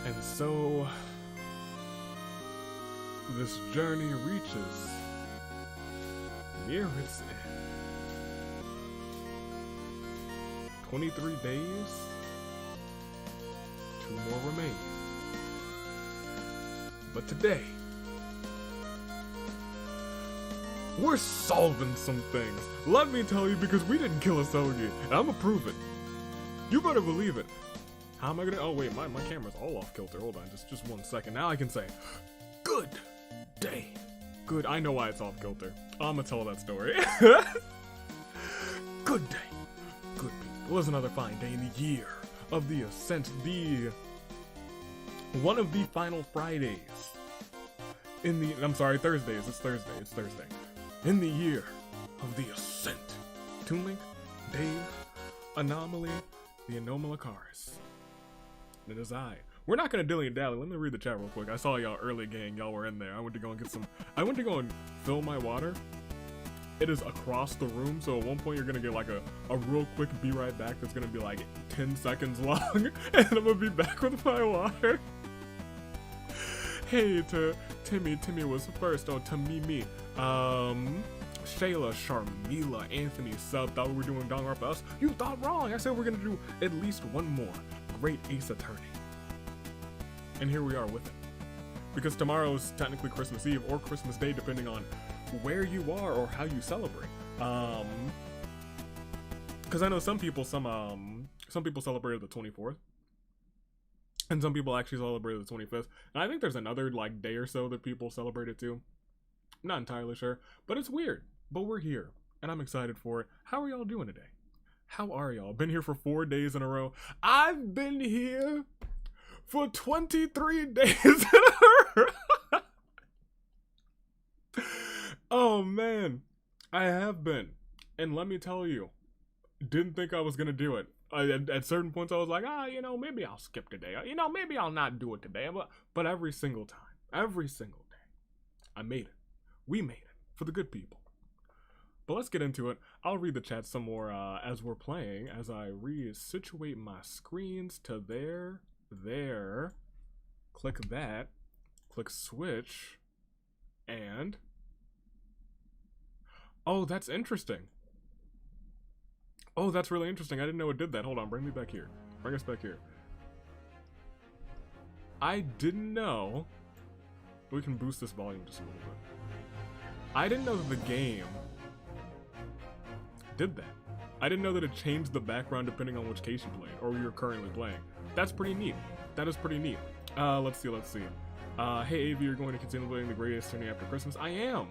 And so this journey reaches near its end. 23 days, 2 more remain. But today, we're solving some things. Let me tell you, because we didn't kill a Sogi, and I'ma prove it. You better believe it. How am I gonna? Oh wait, my camera's all off kilter. Hold on, just 1 second. Now I can say, good day. Good. I know why it's off kilter. I'ma tell that story. Good day. Good people. It was another fine day in the year of the Ascent. One of the final Fridays in the. I'm sorry, Thursdays. It's Thursday. It's Thursday. In the year of the Ascent. Toon Link, Dave, Anomaly, the Anomalakaris. It is I. We're not gonna dilly and dally. Let me read the chat real quick. I saw y'all early, gang. Y'all were in there. I went to go and get some. I went to go and fill my water. It is across the room, so at one point you're gonna get like a real quick be right back that's gonna be like 10 seconds long, and I'm gonna be back with my water. Hey to Timmy. Timmy was first. Oh, to me. Shayla, Sharmila, Anthony, Sub, thought we were doing Dong for us. You thought wrong. I said we're gonna do at least one more great Ace Attorney. And here we are with it. Because tomorrow is technically Christmas Eve or Christmas Day, depending on where you are or how you celebrate. Because I know some people celebrated the 24th. And some people actually celebrated the 25th. And I think there's another like day or so that people celebrated too. I'm not entirely sure, but it's weird. But we're here, and I'm excited for it. How are y'all doing today? How are y'all? Been here for 4 days in a row. I've been here for 23 days in a row. Oh man, I have been. And let me tell you, didn't think I was gonna do it. At certain points I was like, maybe I'll skip today. Maybe I'll not do it today. But every single time, every single day, I made it. We made it for the good people. But let's get into it. I'll read the chat some more as we're playing, as I re-situate my screens to there. Click that. Click switch. And... oh, that's interesting. Oh, that's really interesting. I didn't know it did that. Hold on, bring me back here. Bring us back here. I didn't know... we can boost this volume just a little bit. I didn't know that the game did that. I didn't know that it changed the background depending on which case you played or you're currently playing. That's pretty neat. That is pretty neat. Let's see. Hey, Avi, you're going to continue playing the greatest journey after Christmas. I am.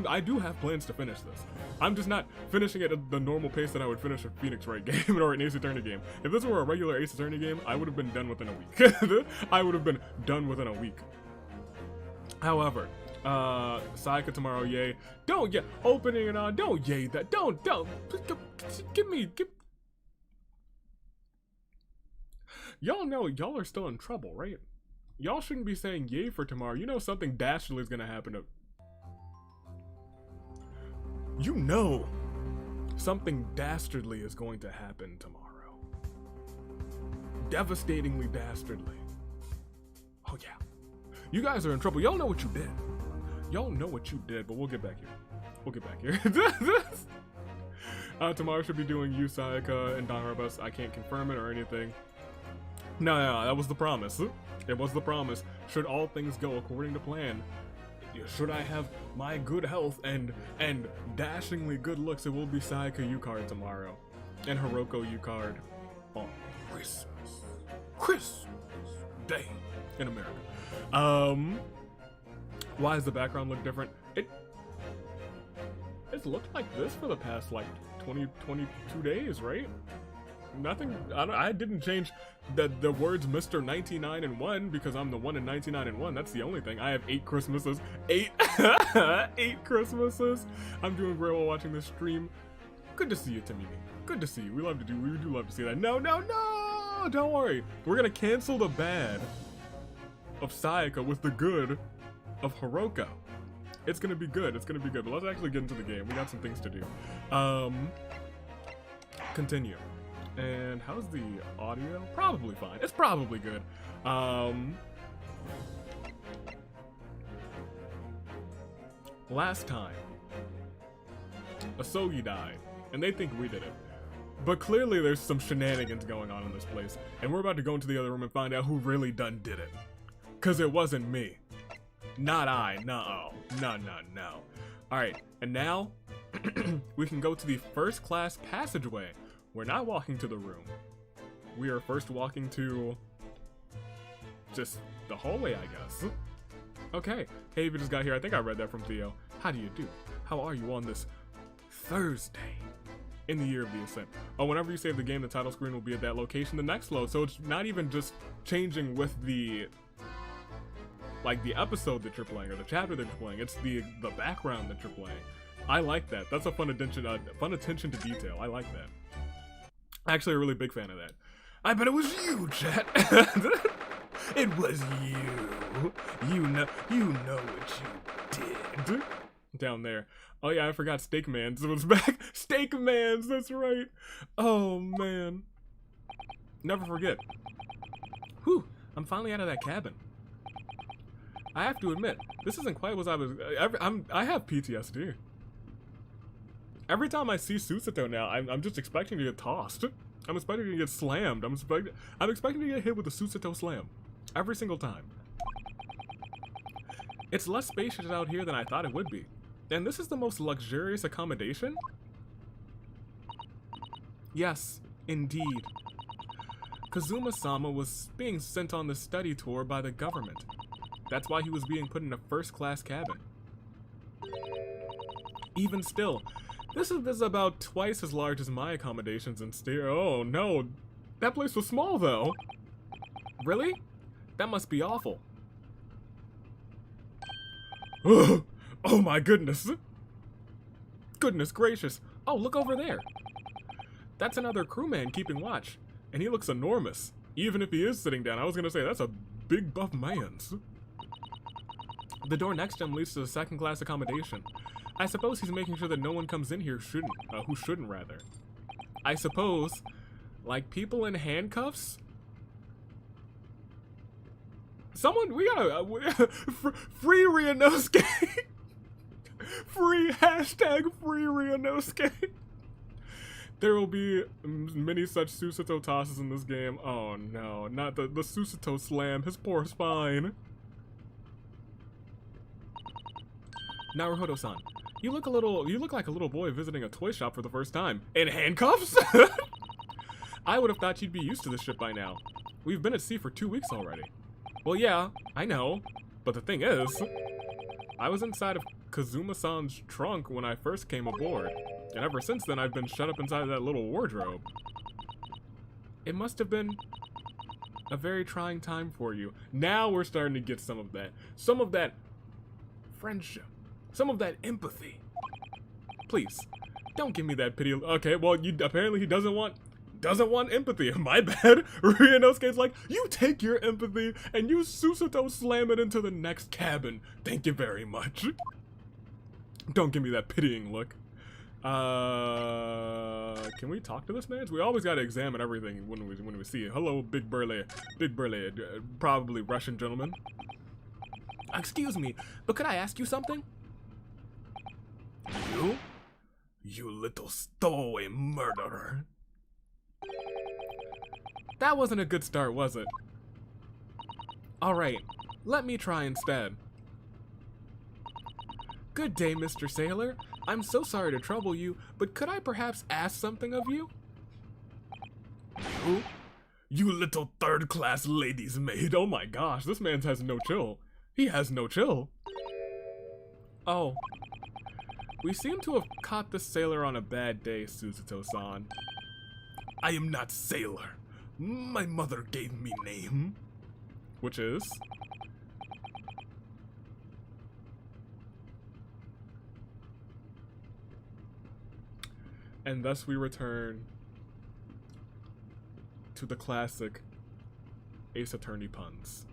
I do have plans to finish this. I'm just not finishing it at the normal pace that I would finish a Phoenix Wright game or an Ace Attorney game. If this were a regular Ace Attorney game, I would have been done within a week. I would have been done within a week. However, Sayaka tomorrow, yay. Don't, yeah, opening and on, don't yay that, don't, give y'all know y'all are still in trouble, right? Y'all shouldn't be saying yay for tomorrow. You know something dastardly is gonna happen to... you know something dastardly is going to happen tomorrow. Devastatingly dastardly. Oh yeah. You guys are in trouble. Y'all know what you did. Y'all know what you did, but we'll get back here. Tomorrow should be doing you, Sayaka, and Dangarabus. I can't confirm it or anything. No, that was the promise. It was the promise. Should all things go according to plan, should I have my good health and dashingly good looks, it will be Sayaka U-card tomorrow. And Hiroko U-card on Christmas Day in America. Why does the background look different? It's looked like this for the past like 22 days, right? Nothing. I didn't change the words Mr. 99 and 1 because I'm the one in 99 and 1. That's the only thing. I have 8 Christmases. 8 Christmases. I'm doing great while watching this stream. Good to see you, Timmy. Good to see you. We do love to see that. No, don't worry. We're gonna cancel the bad of Sayaka with the good of Hiroko. It's gonna be good. But let's actually get into the game. We got some things to do. Continue. And how's the audio? Probably fine. It's probably good. Last time, Asogi died, and they think we did it. But clearly there's some shenanigans going on in this place, and we're about to go into the other room and find out who really done did it. Cause it wasn't me. Not I. No. Alright, and now, we can go to the first class passageway. We're not walking to the room. We are first walking to just the hallway, I guess. Okay. Hey, if you just got here, I think I read that from Theo. How do you do? How are you on this Thursday in the year of the Ascent? Oh, whenever you save the game, the title screen will be at that location the next load. So it's not even just changing with the episode that you're playing or the chapter that you're playing. It's the background that you're playing. I like that. That's a fun attention to detail. I like that. Actually, a really big fan of that. I bet it was you, chat. It was you. You know what you did. Down there. Oh yeah, I forgot Steak Man's was back. Steak Man's, that's right. Oh man. Never forget. Whew, I'm finally out of that cabin. I have to admit, this isn't quite what I was. I have PTSD. Every time I see Susato now, I'm just expecting to get tossed. I'm expecting to get slammed. I'm expecting to get hit with a Susato slam. Every single time. It's less spacious out here than I thought it would be. And this is the most luxurious accommodation? Yes, indeed. Kazuma-sama was being sent on the study tour by the government. That's why he was being put in a first-class cabin. Even still, this is about twice as large as my accommodations in Oh no, that place was small though. Really? That must be awful. Oh my goodness. Goodness gracious. Oh, look over there. That's another crewman keeping watch. And he looks enormous. Even if he is sitting down, I was gonna say, that's a big buff man's. The door next to him leads to the second-class accommodation. I suppose he's making sure that no one comes in here who shouldn't rather. I suppose, like people in handcuffs? Someone, we gotta, free Ryunosuke. Hashtag free Ryunosuke. There will be many such Susato tosses in this game. Oh no, not the Susato slam, his poor spine. Naruhodo-san, you look like a little boy visiting a toy shop for the first time. In handcuffs? I would have thought you'd be used to this shit by now. We've been at sea for 2 weeks already. Well, yeah, I know. But the thing is, I was inside of Kazuma-san's trunk when I first came aboard. And ever since then, I've been shut up inside of that little wardrobe. It must have been a very trying time for you. Now we're starting to get some of that friendship. Some of that empathy. Please, don't give me that pity. Okay, well, apparently he doesn't want empathy. My bad. Ryunosuke's like, you take your empathy and you Susato slam it into the next cabin. Thank you very much. Don't give me that pitying look. Can we talk to this man? We always gotta examine everything when we see it. Hello, big burly, probably Russian gentleman. Excuse me, but could I ask you something? You little stowaway murderer. That wasn't a good start, was it? Alright, let me try instead. Good day, Mr. Sailor. I'm so sorry to trouble you, but could I perhaps ask something of you? You little third-class lady's maid. Oh my gosh, this man has no chill. He has no chill. Oh. We seem to have caught the sailor on a bad day, Susato-san. I am not sailor. My mother gave me name. Which is? And thus we return to the classic Ace Attorney puns.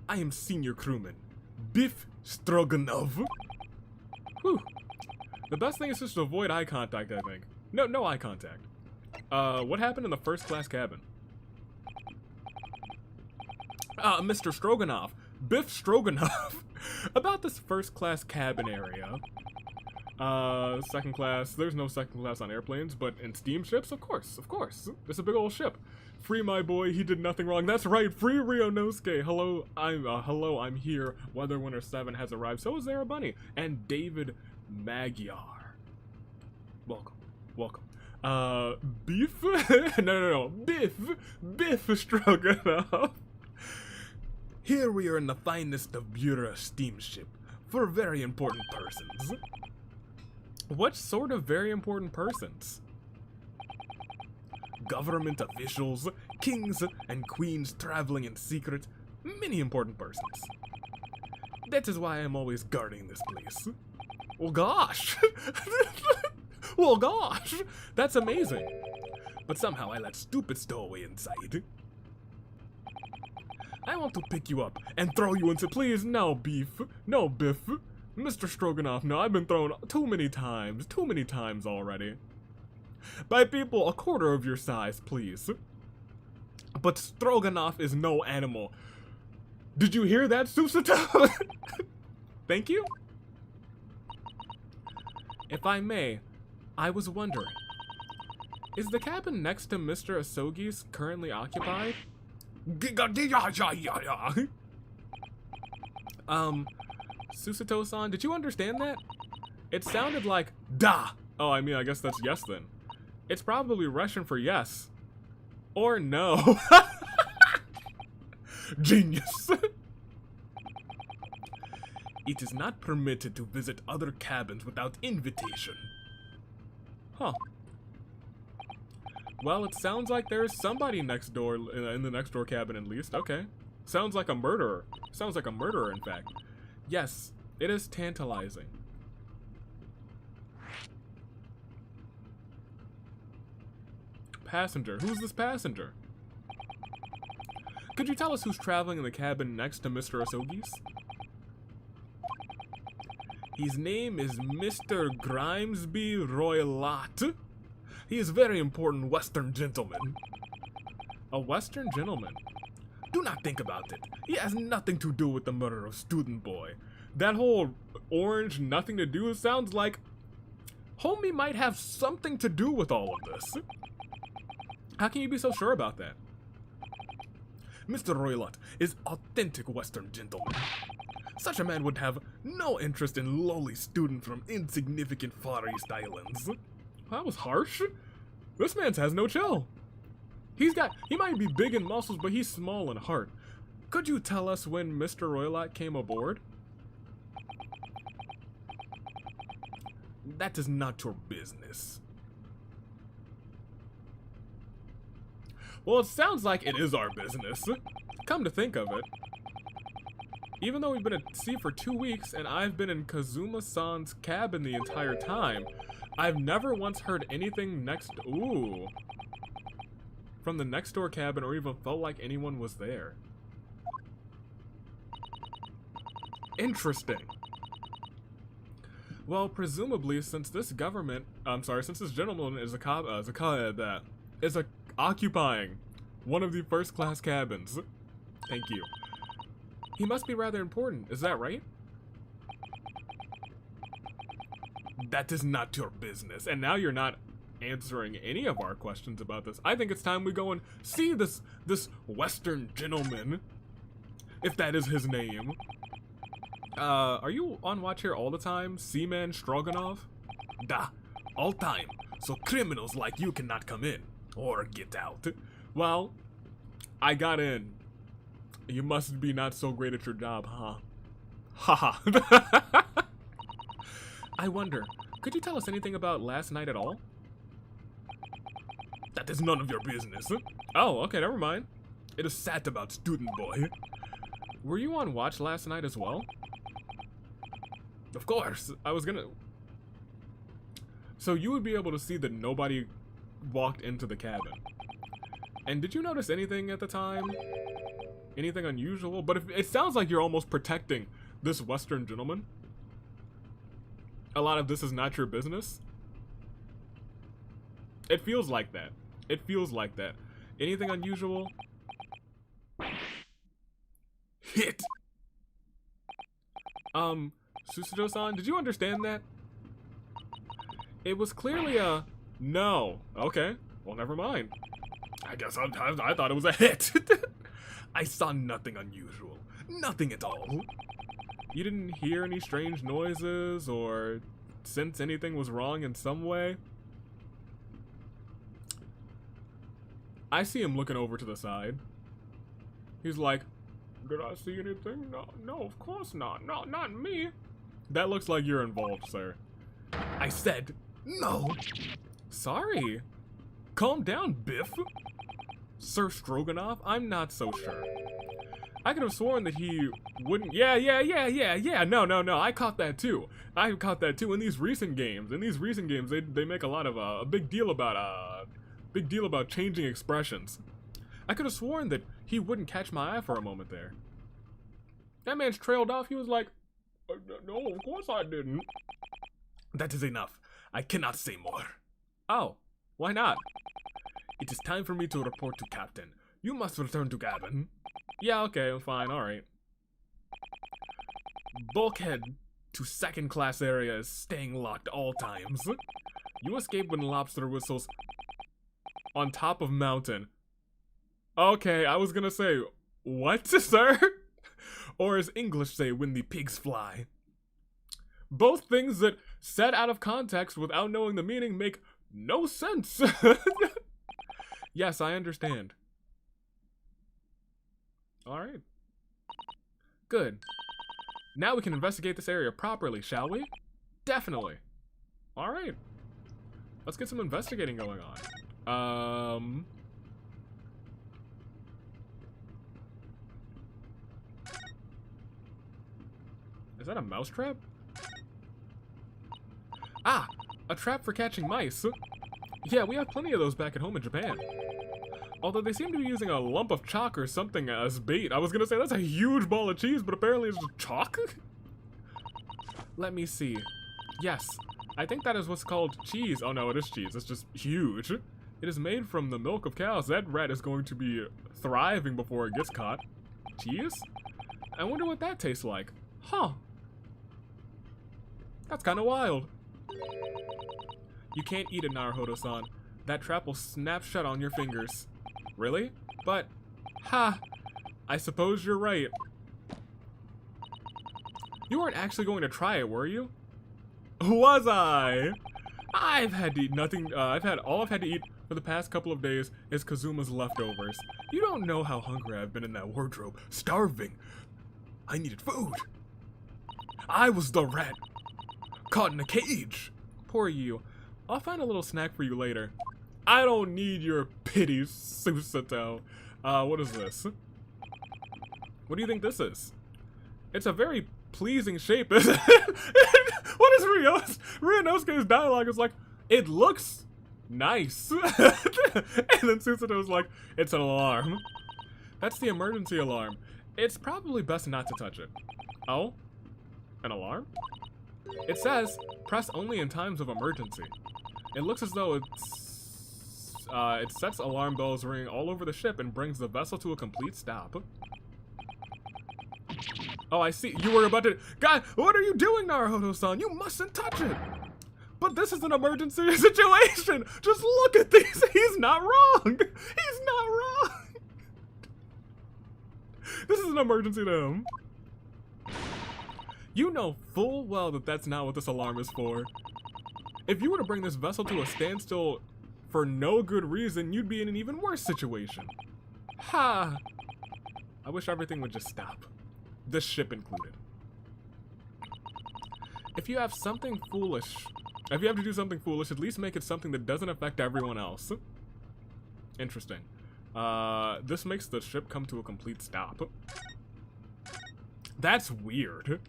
I am senior crewman, Biff Stroganov. Whew. The best thing is just to avoid eye contact, I think. No eye contact. What happened in the first class cabin? Mr. Stroganoff. Biff Stroganoff. About this first class cabin area. Second class. There's no second class on airplanes, but in steamships, of course. It's a big old ship. Free my boy, he did nothing wrong. That's right, free Ryonosuke. Hello, I'm here. Weather Winter 7 has arrived. So is Zara Bunny. And David Magyar. Welcome. Beef? No. Biff Stroganoff. Here we are in the finest of Bura steamship for very important persons. What sort of very important persons? Government officials, kings and queens traveling in secret, many important persons. That is why I'm always guarding this place. Well, gosh! Well, gosh! That's amazing. But somehow I let stupid stowaway inside. I want to pick you up and throw you into, please, no beef, no Biff. Mr. Stroganoff, no, I've been thrown too many times already. By people a quarter of your size, please. But Stroganoff is no animal. Did you hear that, Susato? Thank you? If I may, I was wondering, is the cabin next to Mr. Asogi's currently occupied? Susato-san, did you understand that? It sounded like da. Oh, I mean, I guess that's yes then. It's probably Russian for yes. Or no. Genius. It is not permitted to visit other cabins without invitation. Huh. Well, it sounds like there's somebody next door, in the next door cabin at least. Okay. Sounds like a murderer. Sounds like a murderer, in fact. Yes, it is tantalizing. Passenger. Who's this passenger? Could you tell us who's traveling in the cabin next to Mr. Asogi's? His name is Mr. Grimesby Roylott. He is a very important Western gentleman. A Western gentleman? Do not think about it. He has nothing to do with the murder of Student Boy. That whole orange nothing to do sounds like homie might have something to do with all of this. How can you be so sure about that? Mr. Roylott is authentic Western gentleman. Such a man would have no interest in lowly students from insignificant Far East Islands. That was harsh. This man has no chill. He might be big in muscles, but he's small in heart. Could you tell us when Mr. Roylott came aboard? That is not your business. Well, it sounds like it is our business. Come to think of it. Even though we've been at sea for 2 weeks and I've been in Kazuma-san's cabin the entire time, I've never once heard anything from the next door cabin or even felt like anyone was there. Interesting. Well, presumably, since this gentleman is occupying one of the first class cabins. Thank you. He must be rather important, is that right? That is not your business, and now you're not answering any of our questions about this. I think it's time we go and see this Western gentleman, if that is his name. Are you on watch here all the time, Seaman Stroganoff? Da, all time, so criminals like you cannot come in, or get out. Well, I got in. You must be not so great at your job, huh? Haha. I wonder, could you tell us anything about last night at all? That is none of your business. Oh, okay, never mind. It is sad about Student Boy. Were you on watch last night as well? Of course, I was gonna... So you would be able to see that nobody walked into the cabin. And did you notice anything at the time? Anything unusual? But it sounds like you're almost protecting this Western gentleman. A lot of this is not your business. It feels like that. It feels like that. Anything unusual? Hit! Susato-san, did you understand that? It was clearly a no. Okay, well, never mind. I guess sometimes I thought it was a hit. I saw nothing unusual. Nothing at all. You didn't hear any strange noises or sense anything was wrong in some way? I see him looking over to the side. He's like, did I see anything? No, of course not. No, not me. That looks like you're involved, sir. I said, no. Sorry. Calm down, Biff. Sir Stroganoff, I'm not so sure. I could have sworn that he wouldn't. Yeah. No. I caught that too. In these recent games. They make a lot of a big deal about changing expressions. I could have sworn that he wouldn't catch my eye for a moment there. That man's trailed off. He was like, no, of course I didn't. That is enough. I cannot say more. Oh, why not? It is time for me to report to Captain. You must return to cabin. Yeah, okay, fine, alright. Bulkhead to second class area is staying locked all times. You escape when lobster whistles on top of mountain. Okay, I was gonna say, what, sir? Or as English say, when the pigs fly. Both things that, said out of context without knowing the meaning, make no sense. Yes, I understand. Alright. Good. Now we can investigate this area properly, shall we? Definitely. Alright. Let's get some investigating going on. Is that a mousetrap? Ah! A trap for catching mice. Yeah, we have plenty of those back at home in Japan. Although they seem to be using a lump of chalk or something as bait. I was gonna say that's a huge ball of cheese, but apparently it's just chalk? Let me see. Yes, I think that is what's called cheese. Oh no, it is cheese. It's just huge. It is made from the milk of cows. That rat is going to be thriving before it gets caught. Cheese? I wonder what that tastes like. Huh. That's kind of wild. You can't eat it, Naruhodo-san. That trap will snap shut on your fingers. Really? But, ha! I suppose you're right. You weren't actually going to try it, were you? Was I? I've had to eat nothing, all I've had to eat for the past couple of days is Kazuma's leftovers. You don't know how hungry I've been in that wardrobe. Starving. I needed food. I was the rat. Caught in a cage. Poor you. I'll find a little snack for you later. I don't need your pity, Susato. What is this? What do you think this is? It's a very pleasing shape, isn't it? What is Ryunosuke's dialogue is like, it looks nice. And then Susato's like, it's an alarm. That's the emergency alarm. It's probably best not to touch it. Oh? An alarm? It says, press only in times of emergency. It looks as though it sets alarm bells ringing all over the ship and brings the vessel to a complete stop. Oh, I see. You were about to... God, what are you doing, Naruhodo-san? You mustn't touch it. But this is an emergency situation. Just look at these. He's not wrong. He's not wrong. This is an emergency to him. You know full well that that's not what this alarm is for. If you were to bring this vessel to a standstill for no good reason, you'd be in an even worse situation. Ha! I wish everything would just stop. This ship included. If you have something foolish, if you have to do something foolish, at least make it something that doesn't affect everyone else. Interesting. This makes the ship come to a complete stop. That's weird.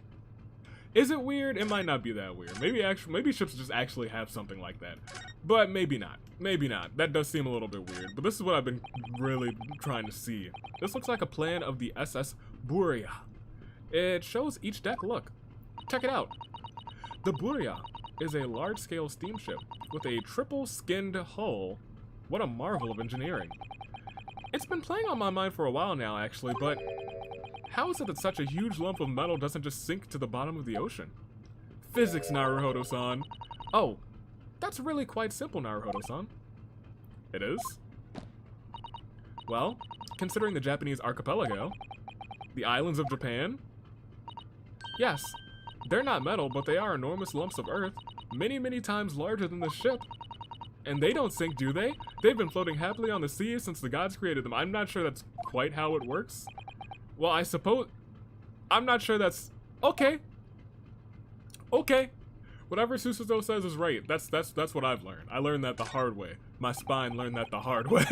Is it weird? It might not be that weird. Maybe ships just actually have something like that. But maybe not. Maybe not. That does seem a little bit weird. But this is what I've been really trying to see. This looks like a plan of the SS Buria. It shows each deck look. Check it out. The Buria is a large-scale steamship with a triple-skinned hull What a marvel of engineering. It's been playing on my mind for a while now, actually, but how is it that such a huge lump of metal doesn't just sink to the bottom of the ocean? Physics, Naruhodo-san. Oh, that's really quite simple, Naruhodo-san. It is? Well, considering the Japanese archipelago, the islands of Japan, yes, they're not metal, but they are enormous lumps of earth, many, many times larger than the ship. And they don't sink, do they? They've been floating happily on the sea since the gods created them. I'm not sure that's quite how it works. Well, I suppose... I'm not sure that's... Okay. Okay. Whatever Susuzo says is right. That's what I've learned. I learned that the hard way. My spine learned that the hard way.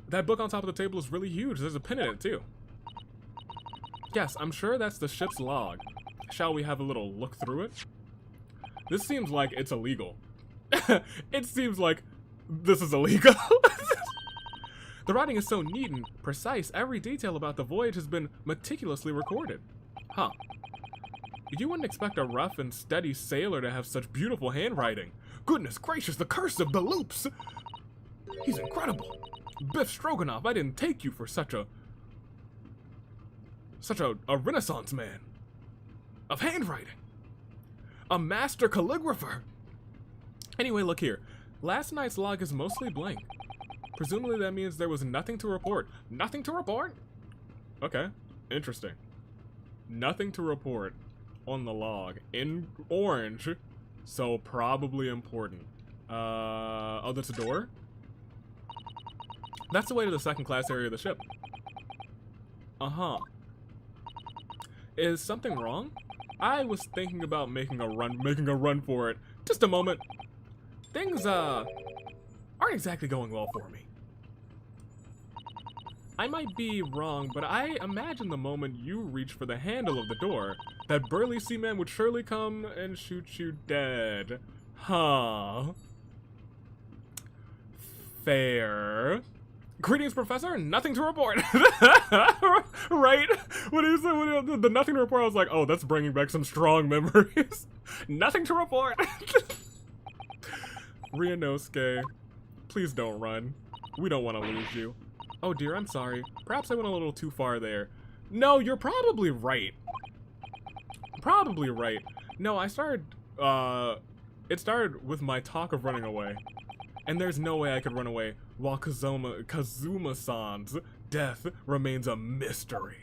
That book on top of the table is really huge. There's a pin in it, too. Yes, I'm sure that's the ship's log. Shall we have a little look through it? This seems like it's illegal. It seems like this is illegal. The writing is so neat and precise. Every detail about the voyage has been meticulously recorded. Huh. You wouldn't expect a rough and steady sailor to have such beautiful handwriting. Goodness gracious, the curse of the loops! He's incredible. Biff Stroganoff, I didn't take you for such a renaissance man. Of handwriting. A master calligrapher. Anyway, look here. Last night's log is mostly blank. Presumably that means there was nothing to report. Nothing to report? Okay, interesting. Nothing to report on the log. In orange, so probably important. Oh, that's a door? That's the way to the second class area of the ship. Uh-huh. Is something wrong? I was thinking about making a run for it. Just a moment. Things, aren't exactly going well for me. I might be wrong, but I imagine the moment you reach for the handle of the door, that burly seaman would surely come and shoot you dead. Huh. Fair. Greetings, Professor. Nothing to report. Right? When he said the nothing to report, I was like, oh, that's bringing back some strong memories. Nothing to report. Ryunosuke, please don't run. We don't want to lose you. Oh dear, I'm sorry. Perhaps I went a little too far there. No, you're probably right. Probably right. No, it started with my talk of running away. And there's no way I could run away while Kazuma-san's death remains a mystery.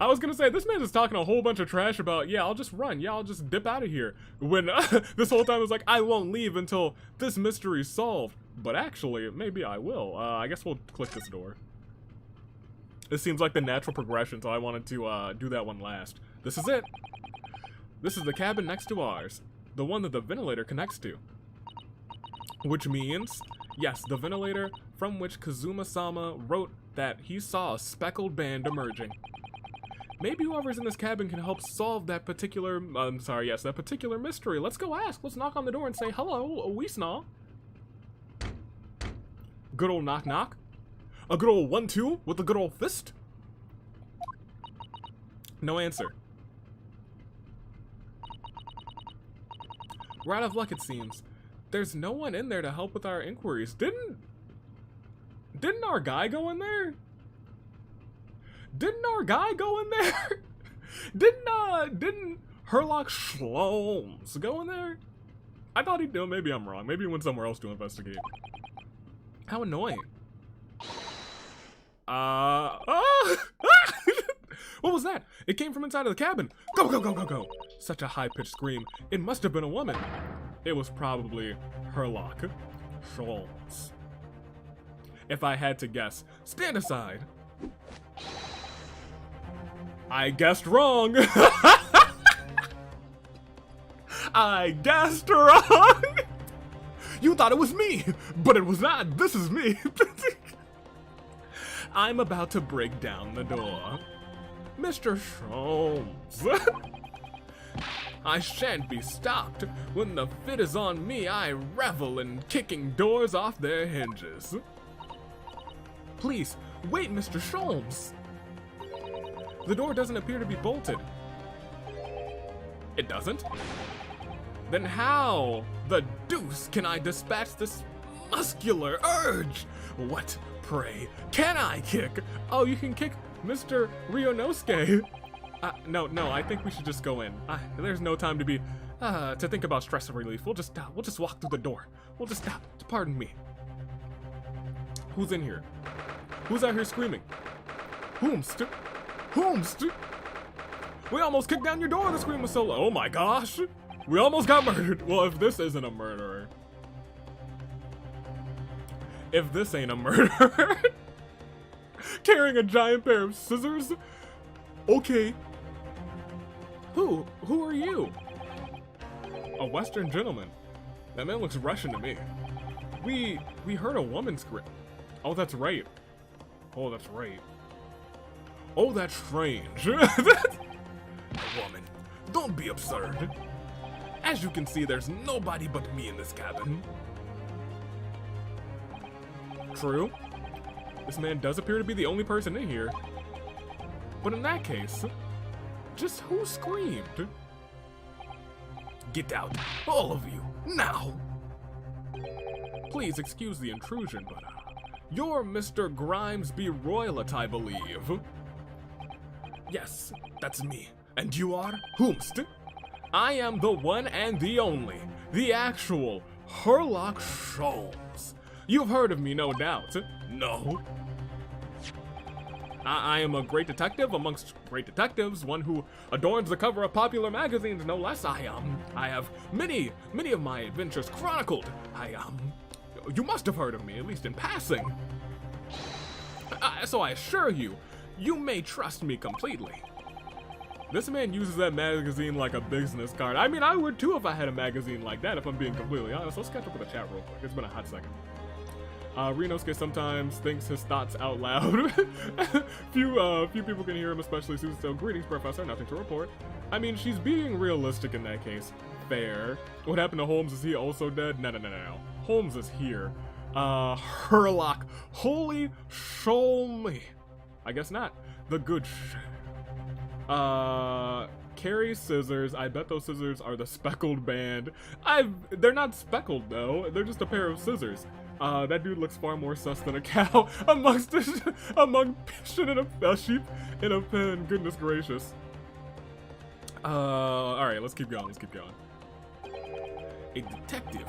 I was gonna say, this man is talking a whole bunch of trash about, yeah, I'll just run, yeah, I'll just dip out of here. When this whole time it was like, I won't leave until this mystery's solved. But actually, maybe I will. I guess we'll click this door. This seems like the natural progression, so I wanted to do that one last. This is it. This is the cabin next to ours. The one that the ventilator connects to. Which means, yes, the ventilator from which Kazuma-sama wrote that he saw a speckled band emerging. Maybe whoever's in this cabin can help solve that particular, that particular mystery. Let's go ask. Let's knock on the door and say, hello, Weesnaw. Good old knock knock. A good old 1-2 with a good old fist. No answer. We're out of luck, it seems. There's no one in there to help with our inquiries. Didn't our guy go in there? Didn't our guy go in there? Didn't Herlock Sholmes go in there? I thought he'd do. Maybe I'm wrong. Maybe he went somewhere else to investigate. How annoying. What was that? It came from inside of the cabin. Go, go, go, go, go. Such a high-pitched scream. It must have been a woman. It was probably Herlock Sholmes. If I had to guess. Stand aside. I guessed wrong. I guessed wrong. You thought it was me, but it was not. This is me. I'm about to break down the door. Mr. Sholmes. I shan't be stopped. When the fit is on me, I revel in kicking doors off their hinges. Please, wait, Mr. Sholmes. The door doesn't appear to be bolted. It doesn't? Then how the deuce can I dispatch this muscular urge. What, pray, can I kick? Oh, you can kick Mr. Ryonosuke. No, I think we should just go in. There's no time to be, to think about stress relief. We'll just walk through the door. We'll just stop. Pardon me. Who's in here? Who's out here screaming? Whomst? We almost kicked down your door. The scream was so low. Oh my gosh. We almost got murdered. Well, if this isn't a murderer. If this ain't a murderer. Carrying a giant pair of scissors? Okay. Who are you? A Western gentleman. That man looks Russian to me. We heard a woman scream. Oh, that's right. Oh, that's right. Oh, that's strange. Woman, don't be absurd. As you can see, there's nobody but me in this cabin. True. This man does appear to be the only person in here. But in that case, just who screamed? Get out, all of you, now! Please excuse the intrusion, but you're Mr. Grimesby Royalite, I believe. Yes, that's me. And you are? Whomst? I am the one and the only, the actual Sherlock Sholmes. You've heard of me, no doubt. No. I am a great detective amongst great detectives, one who adorns the cover of popular magazines, no less. I have many of my adventures chronicled. You must have heard of me, at least in passing. So I assure you, you may trust me completely. This man uses that magazine like a business card. I mean, I would too if I had a magazine like that, if I'm being completely honest. Let's catch up with the chat real quick. It's been a hot second. Rinosuke sometimes thinks his thoughts out loud. few people can hear him, especially Susan. So, greetings, Professor. Nothing to report. I mean, she's being realistic in that case. Fair. What happened to Holmes? Is he also dead? No. Holmes is here. Sherlock. Holy show me. I guess not. The good carry scissors. I bet those scissors are the speckled band. They're not speckled though. They're just a pair of scissors. That dude looks far more sus than a cow among shit in a sheep in a pen. Goodness gracious. Alright, let's keep going. A detective?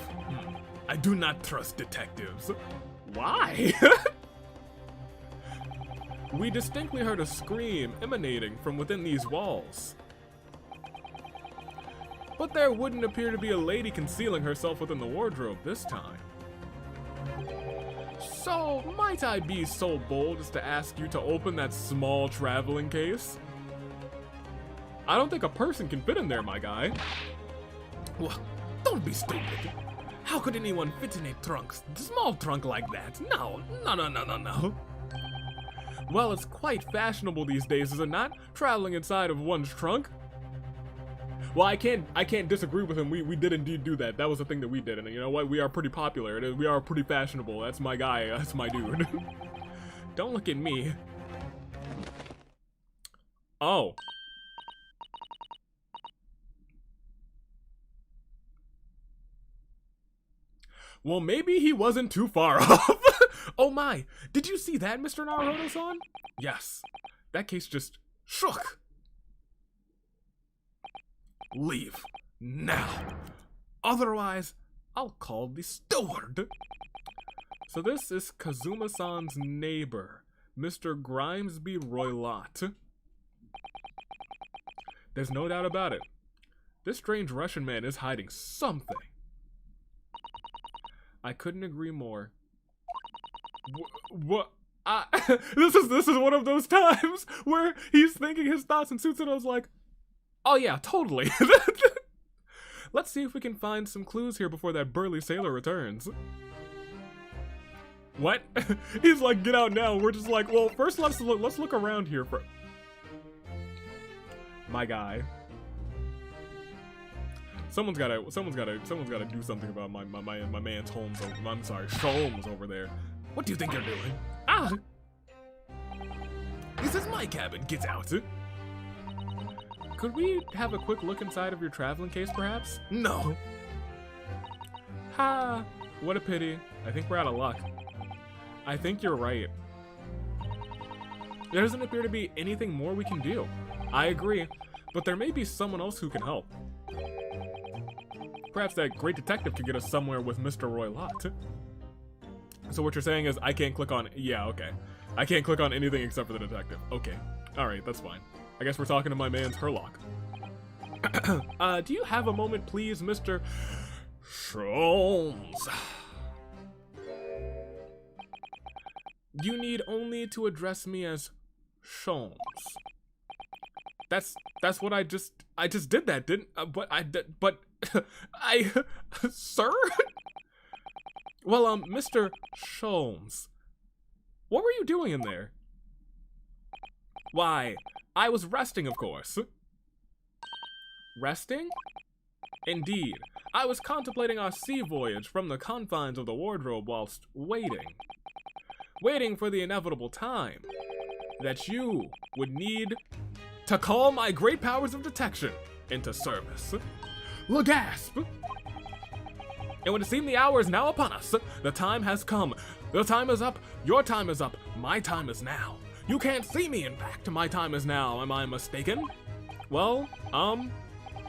I do not trust detectives. Why? We distinctly heard a scream emanating from within these walls. But there wouldn't appear to be a lady concealing herself within the wardrobe this time. So, might I be so bold as to ask you to open that small traveling case? I don't think a person can fit in there, my guy. Well, don't be stupid. How could anyone fit in a small trunk like that? No. Well, it's quite fashionable these days, is it not? Traveling inside of one's trunk. Well, I can't disagree with him. We did indeed do that. That was a thing that we did, and you know what? We are pretty popular. We are pretty fashionable. That's my guy. That's my dude. Don't look at me. Oh. Well, maybe he wasn't too far off. Oh my, did you see that, Mr. Naruto-san? Yes, that case just shook. Leave, now. Otherwise, I'll call the steward. So this is Kazuma-san's neighbor, Mr. Grimesby Royalite. There's no doubt about it. This strange Russian man is hiding something. I couldn't agree more. What? This is one of those times where he's thinking his thoughts and Susanoo's like, oh yeah, totally. Let's see if we can find some clues here before that burly sailor returns. What? He's like, get out now. We're just like, well, first let's look around here for my guy. Someone's gotta do something about my man's Holmes. I'm sorry, Sholmes over there. What do you think you're doing? Ah! This is my cabin. Get out. Could we have a quick look inside of your traveling case, perhaps? No. Ha! What a pity. I think we're out of luck. I think you're right. There doesn't appear to be anything more we can do. I agree, but there may be someone else who can help. Perhaps that great detective could get us somewhere with Mr. Roy Lott. So what you're saying is I can't click on... Yeah, okay. I can't click on anything except for the detective. Okay. Alright, that's fine. I guess we're talking to my man's Herlock. Do you have a moment, please, Mr. Sholmes? You need only to address me as Sholmes. That's what I just did that, didn't? Sir? Well, Mr. Sholmes, what were you doing in there? Why, I was resting, of course. Resting? Indeed. I was contemplating our sea voyage from the confines of the wardrobe whilst waiting. Waiting for the inevitable time that you would need to call my great powers of detection into service. Gasp! And when it seemed the hour is now upon us, the time has come. The time is up, your time is up, my time is now. You can't see me, in fact, my time is now, am I mistaken? Well,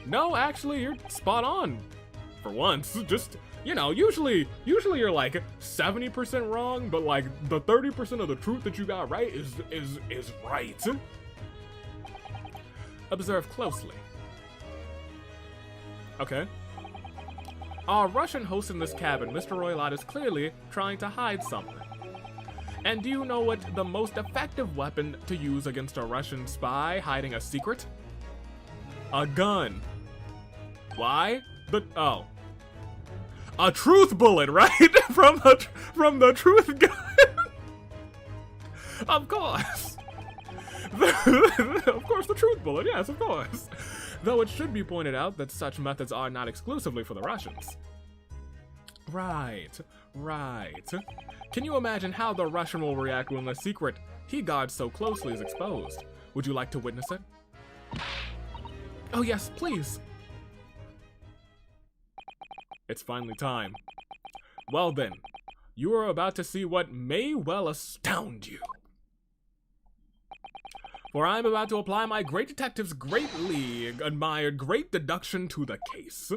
no, actually, you're spot on. For once, just, you know, usually you're like 70% wrong, but like the 30% of the truth that you got right is right. Observe closely. Okay. Our Russian host in this cabin, Mr. Roy Lott, is clearly trying to hide something. And do you know what the most effective weapon to use against a Russian spy hiding a secret? A gun. Why? Oh. A truth bullet, right? from the truth gun. Of course. Of course, the truth bullet, yes, of course. Though it should be pointed out that such methods are not exclusively for the Russians. Right. Can you imagine how the Russian will react when the secret he guards so closely is exposed? Would you like to witness it? Oh yes, please. It's finally time. Well then, you are about to see what may well astound you. For I am about to apply my great detective's greatly admired great deduction to the case.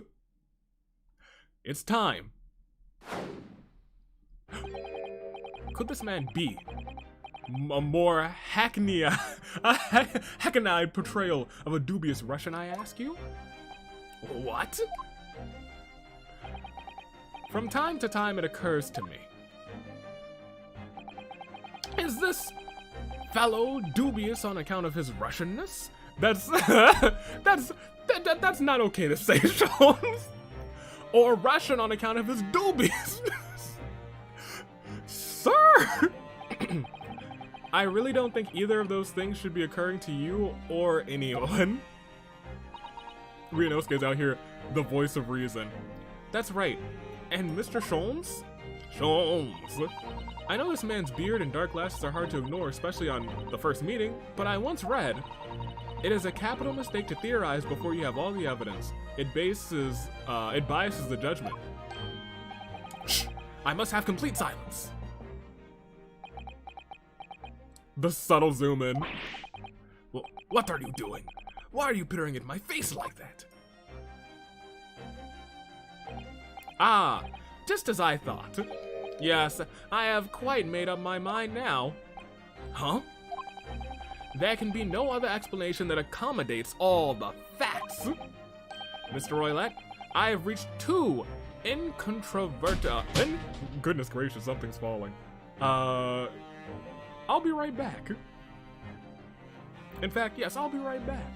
It's time. Could this man be a more hackneyed portrayal of a dubious Russian, I ask you? What? From time to time it occurs to me. Is this fellow dubious on account of his Russianness? That's not okay to say, Sholmes. Or Russian on account of his dubiousness. Sir! I really don't think either of those things should be occurring to you or anyone. Ryunosuke's out here, the voice of reason. That's right. And Mr. Sholmes? Sholmes. I know this man's beard and dark glasses are hard to ignore, especially on the first meeting, but I once read, it is a capital mistake to theorize before you have all the evidence. It biases the judgment. Shh! I must have complete silence. The subtle zoom in. Well, what are you doing? Why are you peering at my face like that? Ah, just as I thought. Yes, I have quite made up my mind now. Huh? There can be no other explanation that accommodates all the facts. Mr. Roy Lott, I have reached two incontrovertible... Goodness gracious, something's falling. I'll be right back. In fact, yes, I'll be right back.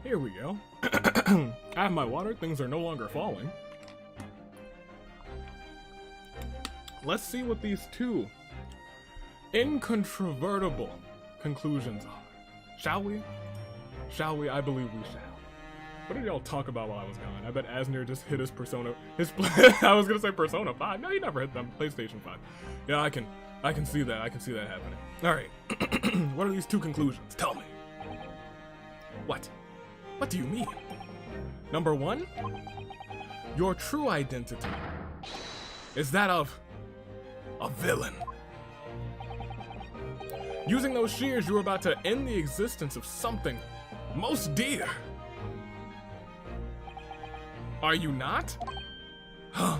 Here we go. I have my water. Things are no longer falling. Let's see what these two incontrovertible conclusions are. Shall we? Shall we? I believe we shall. What did y'all talk about while I was gone? I bet Asner just hit his Persona. I was gonna say Persona 5. No, he never hit them. PlayStation 5. Yeah, I can see that. I can see that happening. All right. What are these two conclusions? Tell me. What? What do you mean? Number one, your true identity is that of a villain. Using those shears, you were about to end the existence of something most dear. Are you not? Huh.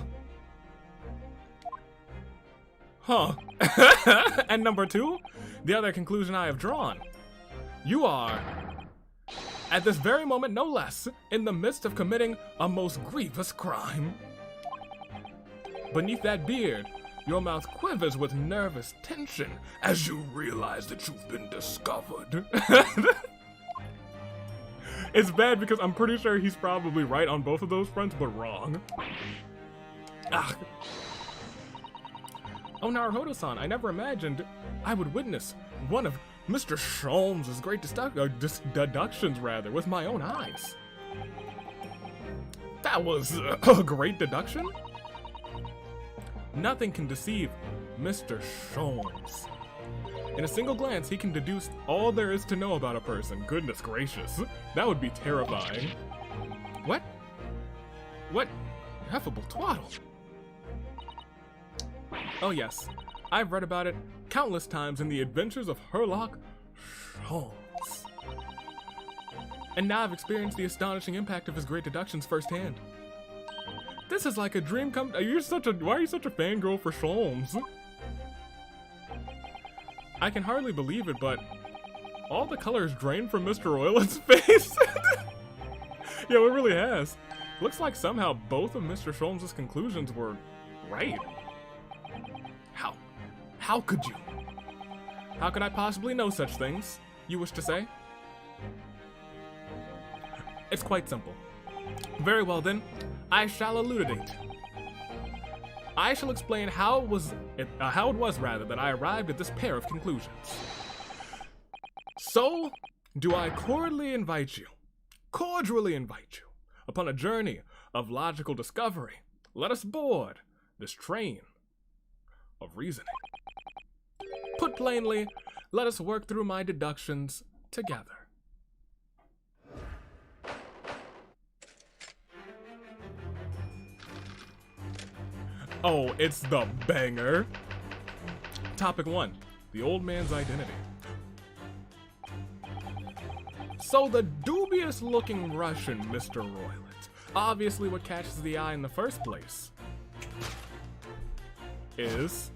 Huh. And number two, the other conclusion I have drawn. You are, at this very moment no less, in the midst of committing a most grievous crime. Beneath that beard, your mouth quivers with nervous tension as you realize that you've been discovered. It's bad because I'm pretty sure he's probably right on both of those fronts, but wrong. Ah. Oh, Naruhodo-san, I never imagined I would witness one of Mr. Sholmes' great deductions, with my own eyes. That was a great deduction? Nothing can deceive Mr. Sholmes. In a single glance, he can deduce all there is to know about a person. Goodness gracious. That would be terrifying. What? What? Ineffable twaddle. Oh yes, I've read about it countless times in the adventures of Herlock Sholmes. And now I've experienced the astonishing impact of his great deductions firsthand. This is like a dream come. Why are you such a fangirl for Sholmes? I can hardly believe it, but all the color is drained from Mr. Roilet's face. Yeah, it really has. Looks like somehow both of Mr. Sholmes' conclusions were right. How? How could you? How could I possibly know such things, you wish to say? It's quite simple. Very well then, I shall elucidate. I shall explain how it was that I arrived at this pair of conclusions. So, do I cordially invite you, upon a journey of logical discovery. Let us board this train of reasoning. Put plainly, let us work through my deductions together. Oh, it's the banger. Topic 1, the old man's identity. So the dubious-looking Russian Mr. Roilet, obviously what catches the eye in the first place, is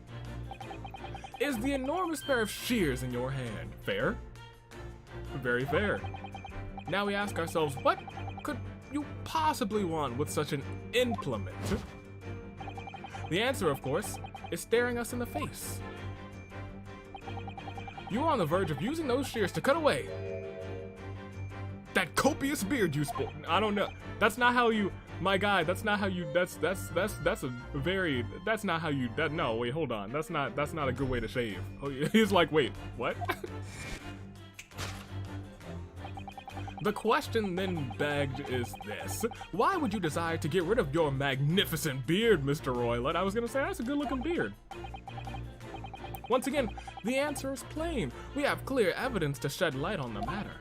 the enormous pair of shears in your hand. Fair? Very fair. Now we ask ourselves, what could you possibly want with such an implement? The answer, of course, is staring us in the face. You are on the verge of using those shears to cut away that copious beard you sport. I don't know. That's not how you, my guy. That's not how you. That's not how you. No, wait, hold on. That's not a good way to shave. Oh, he's like, wait, what? The question then begged is this. Why would you desire to get rid of your magnificent beard, Mr. Roilet? I was gonna say, that's a good looking beard. Once again, the answer is plain. We have clear evidence to shed light on the matter.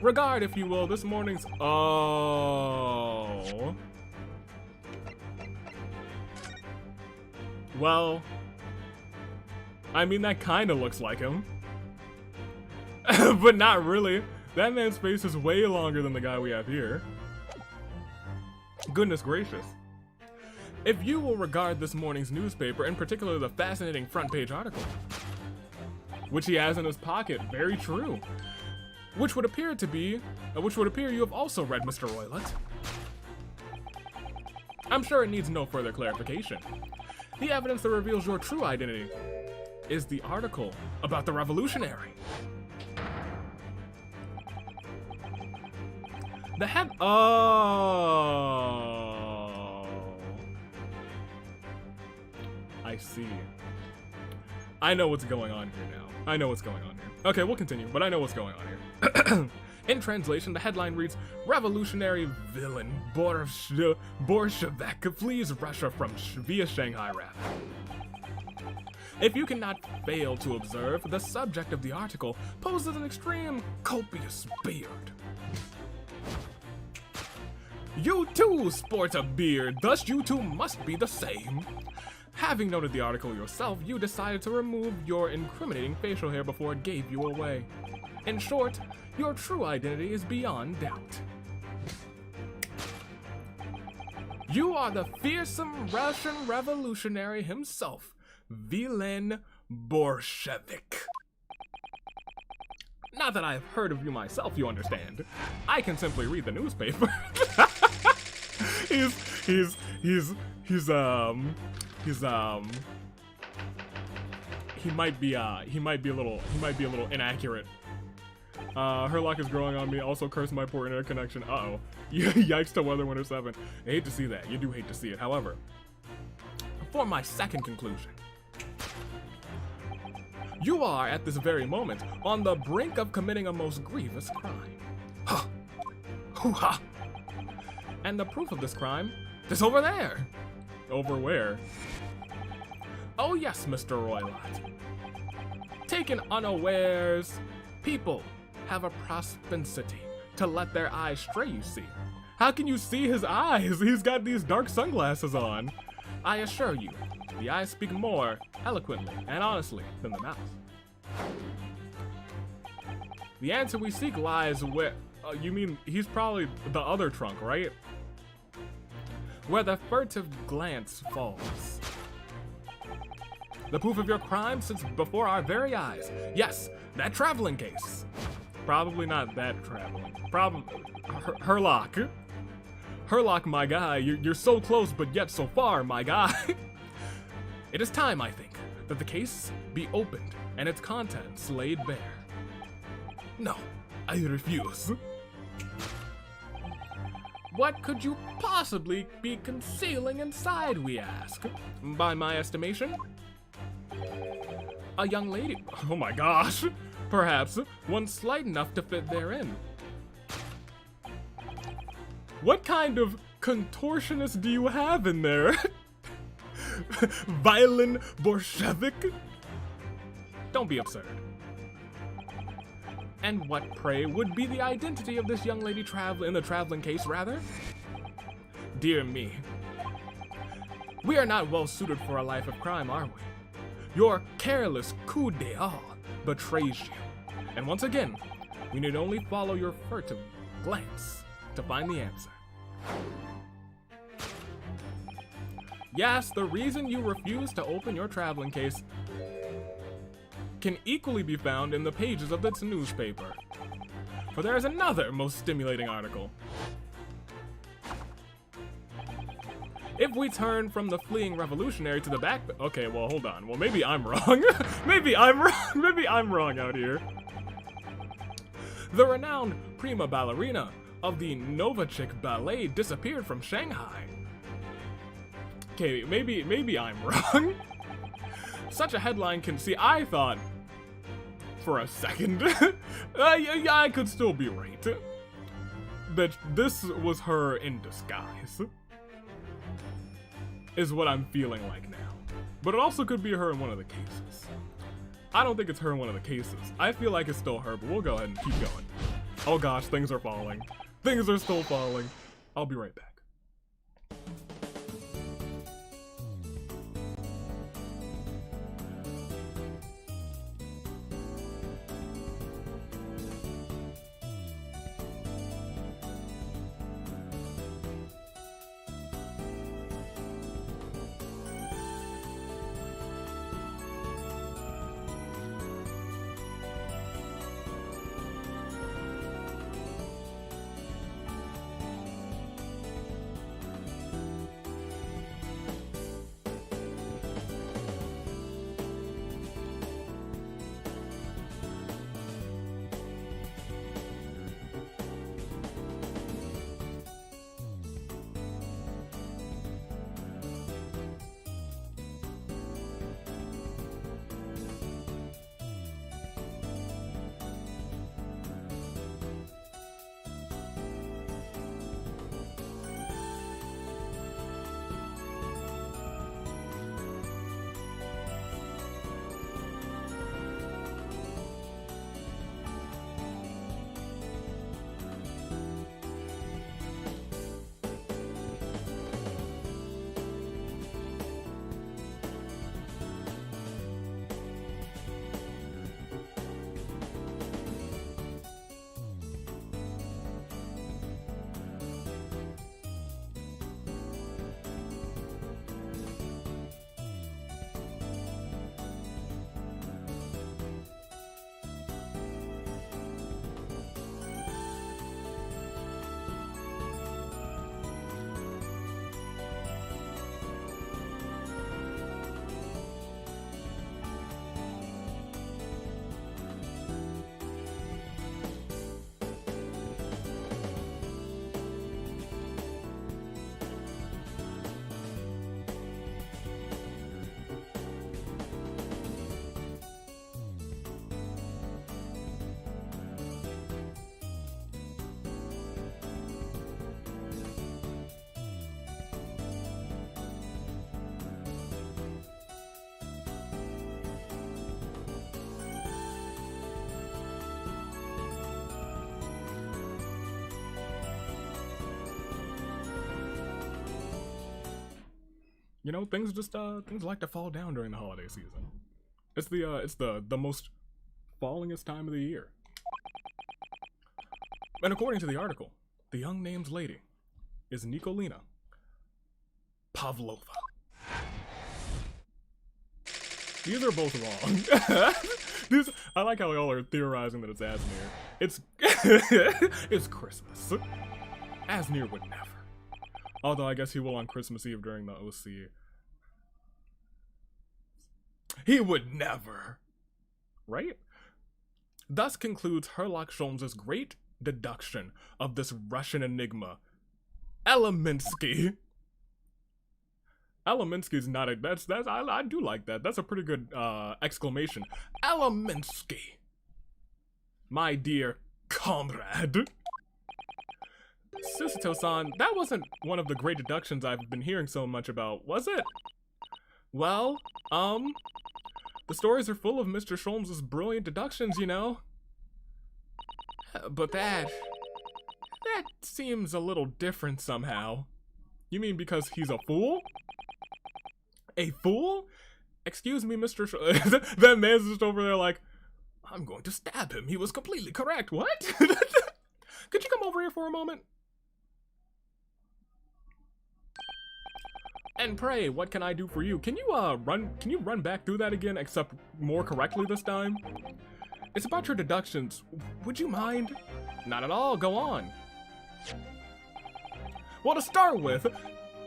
Regard, if you will, this morning's... Oh. Well, I mean, that kind of looks like him. But not really. That man's face is way longer than the guy we have here. Goodness gracious. If you will regard this morning's newspaper, in particular the fascinating front page article, which he has in his pocket, very true, which would appear you have also read, Mr. Roilet. I'm sure it needs no further clarification. The evidence that reveals your true identity is the article about the revolutionary. The head. Oh. I see. I know what's going on here now. I know what's going on here. Okay, we'll continue, but I know what's going on here. In translation, the headline reads, Revolutionary villain Bolshevik flees Russia via Shanghai Rap. If you cannot fail to observe, the subject of the article poses an extreme copious beard. You too sport a beard, thus you two must be the same. Having noted the article yourself, you decided to remove your incriminating facial hair before it gave you away. In short, your true identity is beyond doubt. You are the fearsome Russian revolutionary himself, Villain Bolshevik. Not that I've heard of you myself, you understand. I can simply read the newspaper. He might be a little inaccurate. Her luck is growing on me. Also, curse my poor internet connection. Uh-oh. Yikes to Weather Winter 7. I hate to see that. You do hate to see it. However, for my second conclusion, you are, at this very moment, on the brink of committing a most grievous crime. Huh. Hoo-ha. And the proof of this crime is over there. Over where? Oh yes, Mr. Roylott. Taken unawares, people have a propensity to let their eyes stray, you see. How can you see his eyes? He's got these dark sunglasses on. I assure you, the eyes speak more eloquently and honestly than the mouth. The answer we seek lies where... you mean he's probably the other trunk, right? Where the furtive glance falls. The proof of your crime sits before our very eyes. Yes, that traveling case. Probably not that traveling. Probably Herlock. Herlock, my guy, you're so close but yet so far, my guy. It is time, I think, that the case be opened and its contents laid bare. No, I refuse. What could you possibly be concealing inside, we ask? By my estimation, a young lady. Oh my gosh. Perhaps one slight enough to fit therein. What kind of contortionist do you have in there? Violin Bolshevik? Don't be absurd. And what, pray, would be the identity of this young lady in the traveling case, rather? Dear me. We are not well suited for a life of crime, are we? Your careless coup d'etat betrays you. And once again, we need only follow your furtive glance to find the answer. Yes, the reason you refuse to open your traveling case can equally be found in the pages of this newspaper. For there is another most stimulating article. If we turn from the fleeing revolutionary to the back... Okay, well, hold on. Well, maybe I'm wrong. Maybe I'm wrong. Maybe I'm wrong out here. The renowned prima ballerina of the Novachik Ballet disappeared from Shanghai. Okay, maybe I'm wrong. Such a headline can see... I thought... For a second... yeah, I could still be right. That this was her in disguise. Is what I'm feeling like now. But it also could be her in one of the cases. I don't think it's her in one of the cases. I feel like it's still her, but we'll go ahead and keep going. Oh gosh, things are falling. Things are still falling. I'll be right back. You know, things like to fall down during the holiday season. It's the most fallingest time of the year. And according to the article, the young named lady is Nikolina Pavlova. These are both wrong. I like how y'all are theorizing that it's Asnir. It's Christmas. Asnir would never. Although I guess he will on Christmas Eve during the OC. He would never. Right? Thus concludes Herlock Sholmes' great deduction of this Russian enigma. Elemensky. Elemensky's not a, I do like that. That's a pretty good exclamation. Elemensky. My dear comrade. Susato-san, that wasn't one of the great deductions I've been hearing so much about, was it? Well, the stories are full of Mr. Sholmes' brilliant deductions, you know. But that seems a little different somehow. You mean because he's a fool? A fool? Excuse me, Mr. That man's just over there like, I'm going to stab him. He was completely correct. What? Could you come over here for a moment? And pray, what can I do for you? Can you run back through that again, except more correctly this time? It's about your deductions. Would you mind? Not at all, go on. Well, to start with,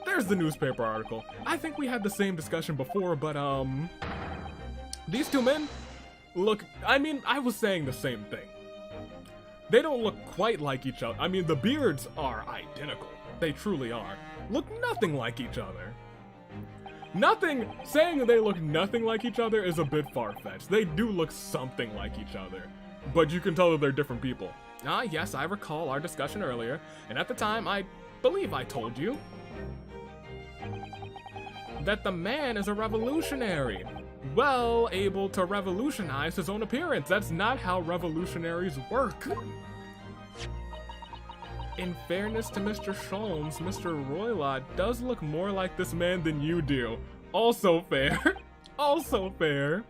there's the newspaper article. I think we had the same discussion before, but these two men look, I was saying the same thing. They don't look quite like each other. I mean, the beards are identical. They truly are. Look nothing like each other. Saying they look nothing like each other is a bit far-fetched. They do look something like each other, but you can tell that they're different people. Ah, yes, I recall our discussion earlier, and at the time, I believe I told you that the man is a revolutionary, well able to revolutionize his own appearance. That's not how revolutionaries work. In fairness to Mr. Sholmes, Mr. Roylott does look more like this man than you do. Also fair. Also fair.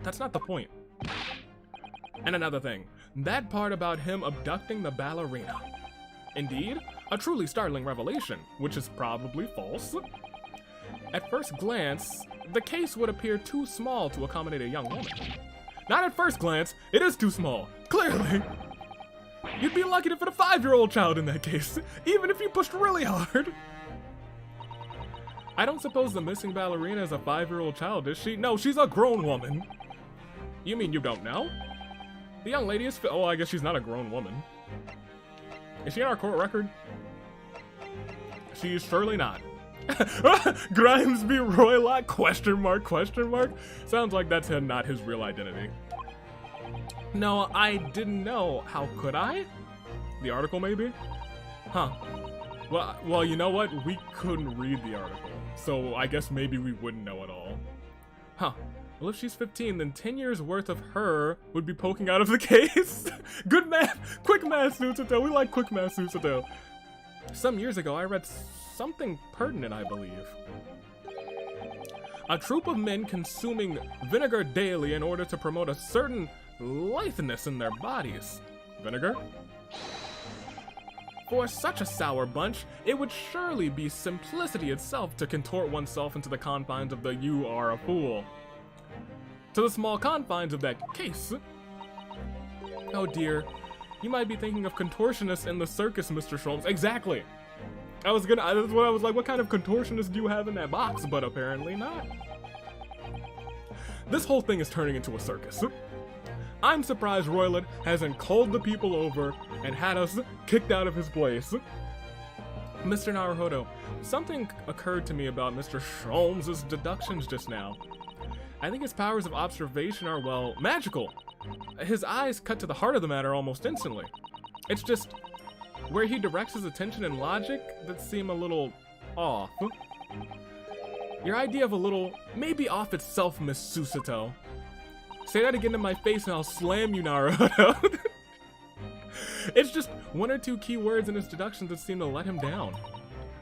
That's not the point. And another thing, that part about him abducting the ballerina. Indeed, a truly startling revelation, which is probably false. At first glance, the case would appear too small to accommodate a young woman. Not at first glance, it is too small, clearly. You'd be lucky to fit a 5-year-old child in that case, even if you pushed really hard. I don't suppose the missing ballerina is a 5-year-old child, is she? No, she's a grown woman. You mean you don't know? The young lady is oh, I guess she's not a grown woman. Is she on our court record? She is surely not. Grimesby Roylott, question mark? Sounds like that's not his real identity. No, I didn't know. How could I? The article, maybe? Huh. Well, you know what? We couldn't read the article, so I guess maybe we wouldn't know at all. Huh. Well, if she's 15, then 10 years worth of her would be poking out of the case. Good math. Quick math, Susato. We like quick math, Susato. Some years ago, I read something pertinent, I believe. A troop of men consuming vinegar daily in order to promote a certain litheness in their bodies. Vinegar? For such a sour bunch, it would surely be simplicity itself to contort oneself into the confines of the "you are a fool." To the small confines of that case. Oh dear, you might be thinking of contortionists in the circus, Mr. Sholmes. Exactly. That's what I was like, what kind of contortionist do you have in that box? But apparently not. This whole thing is turning into a circus. I'm surprised Roylott hasn't called the people over and had us kicked out of his place. Mr. Naruhodo, something occurred to me about Mr. Sholmes' deductions just now. I think his powers of observation are, well, magical. His eyes cut to the heart of the matter almost instantly. It's just where he directs his attention and logic that seem a little off. Your idea of a little, maybe off itself, Miss Susato. Say that again to my face and I'll slam you, Naruto. It's just one or two key words in his deductions that seem to let him down.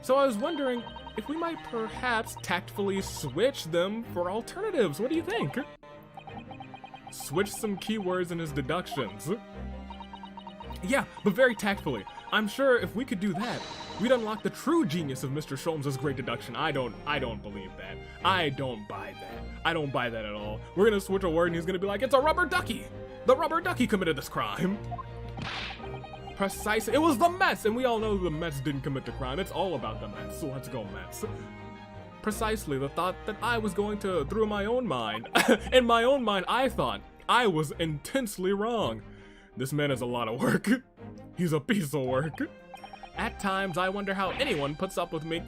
So I was wondering if we might perhaps tactfully switch them for alternatives. What do you think? Switch some keywords in his deductions. Yeah, but very tactfully. I'm sure if we could do that, we'd unlock the true genius of Mr. Sholmes' great deduction. I don't believe that. I don't buy that. I don't buy that at all. We're gonna switch a word and he's gonna be like, it's a rubber ducky! The rubber ducky committed this crime! Precisely. It was the Mets, and we all know the Mets didn't commit the crime. It's all about the Mets, so let's go Mets. Precisely the thought that I was going to, through my own mind, in my own mind, I thought I was intensely wrong. This man is a lot of work. He's a piece of work. At times, I wonder how anyone puts up with me.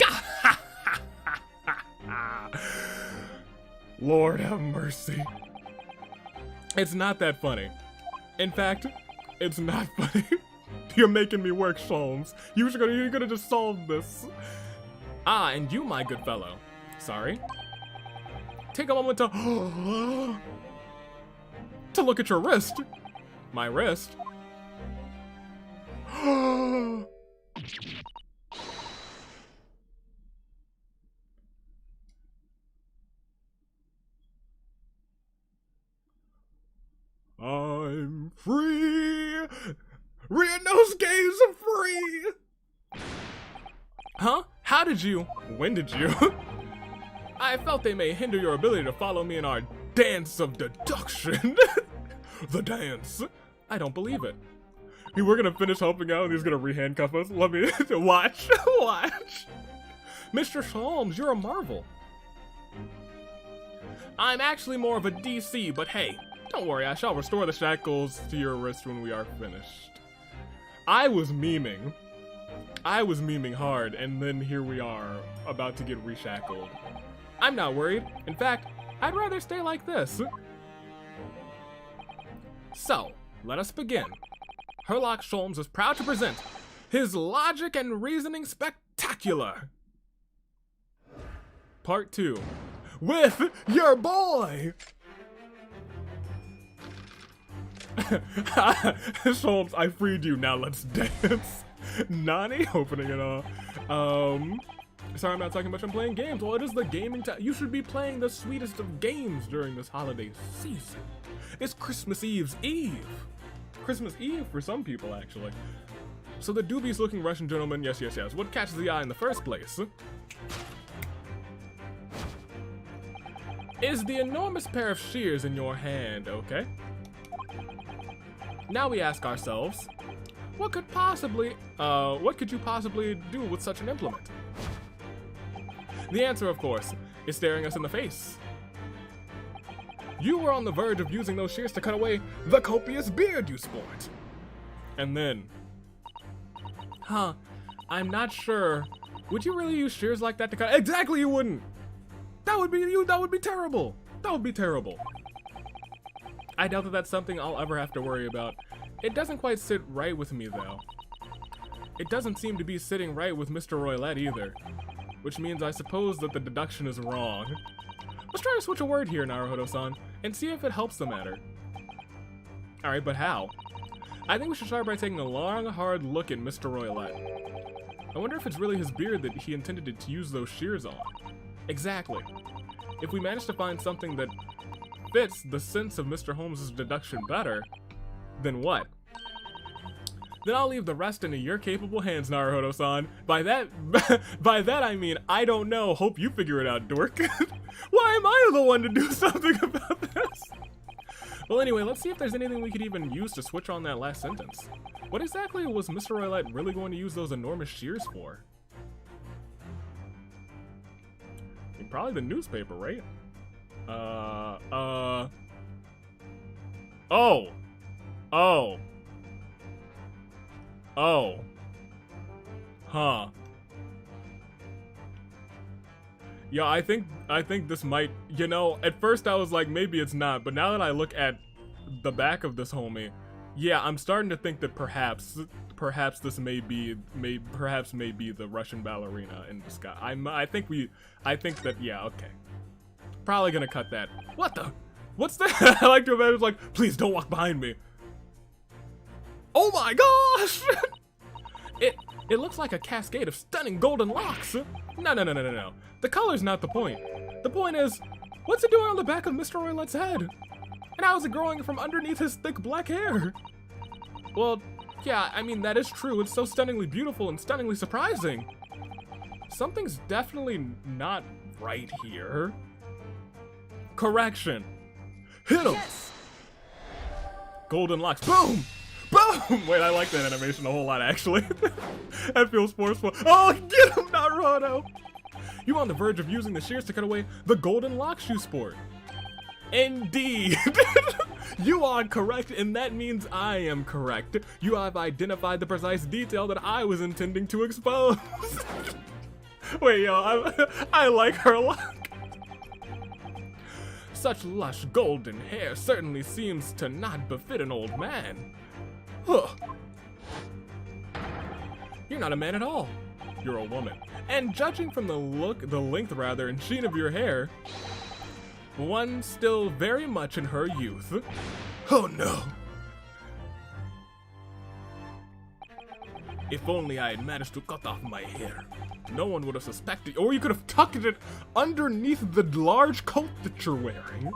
Lord have mercy. It's not that funny. In fact, it's not funny. You're making me work, Sholmes. You're gonna just solve this. Ah, and you, my good fellow. Sorry. Take a moment to look at your wrist. My wrist? I'm free! Renosuke's free! Huh? How did you? When did you? I felt they may hinder your ability to follow me in our dance of deduction. The dance. I don't believe it. We're gonna finish helping out and he's gonna re-handcuff us. Let me watch. Watch. Mr. Sholmes, you're a marvel. I'm actually more of a DC, but hey, don't worry, I shall restore the shackles to your wrist when we are finished. I was memeing hard, and then here we are, about to get reshackled. I'm not worried. In fact, I'd rather stay like this. So, let us begin. Herlock Sholmes is proud to present his Logic and Reasoning Spectacular. Part 2. With your boy! Sholmes, I freed you, now let's dance. Nani? Opening it all. Sorry I'm not talking much, I'm playing games. Well, it is the gaming time. You should be playing the sweetest of games during this holiday season. It's Christmas Eve. Christmas Eve for some people, actually. So the dubious looking Russian gentleman, yes. What catches the eye in the first place is the enormous pair of shears in your hand, okay? Now we ask ourselves, what could you possibly do with such an implement? The answer, of course, is staring us in the face. You were on the verge of using those shears to cut away the copious beard you sport. And then, I'm not sure. Would you really use shears like that to cut? Exactly, you wouldn't. That would be terrible. That would be terrible. I doubt that that's something I'll ever have to worry about. It doesn't quite sit right with me, though. It doesn't seem to be sitting right with Mr. Roylette either, which means I suppose that the deduction is wrong. Let's try to switch a word here, Naruhodo-san, and see if it helps the matter. Alright, but how? I think we should start by taking a long, hard look at Mr. Roylette. I wonder if it's really his beard that he intended to use those shears on. Exactly. If we manage to find something that fits the sense of Mr. Holmes' deduction better, then what? Then I'll leave the rest into your capable hands, Naruhodo-san. By that I mean, I don't know. Hope you figure it out, dork. Why am I the one to do something about this? Well, anyway, let's see if there's anything we could even use to switch on that last sentence. What exactly was Mr. Roylette really going to use those enormous shears for? I mean, probably the newspaper, right? Oh. Huh. Yeah, I think this might, you know, at first I was like, maybe it's not, but now that I look at the back of this homie, yeah, I'm starting to think that perhaps this may be the Russian ballerina in disguise. I think that, yeah, okay. Probably gonna cut that. What the? What's that? I like to imagine, like, please don't walk behind me. Oh my gosh! It looks like a cascade of stunning golden locks. No. The color's not the point. The point is, what's it doing on the back of Mr. Roylette's head? And how is it growing from underneath his thick black hair? Well, yeah, I mean, that is true. It's so stunningly beautiful and stunningly surprising. Something's definitely not right here. Correction. Hit him! Yes. Golden locks. Boom! Boom! Wait, I like that animation a whole lot, actually. That feels forceful. Oh, get him, Naruto! You on the verge of using the shears to cut away the golden locks you sport. Indeed! You are correct, and that means I am correct. You have identified the precise detail that I was intending to expose. Wait, yo, I like her a lot. Such lush golden hair certainly seems to not befit an old man. Huh. You're not a man at all. You're a woman. And judging from the length and sheen of your hair, one still very much in her youth. Oh no. If only I had managed to cut off my hair. No one would have suspected, or you could have tucked it underneath the large coat that you're wearing.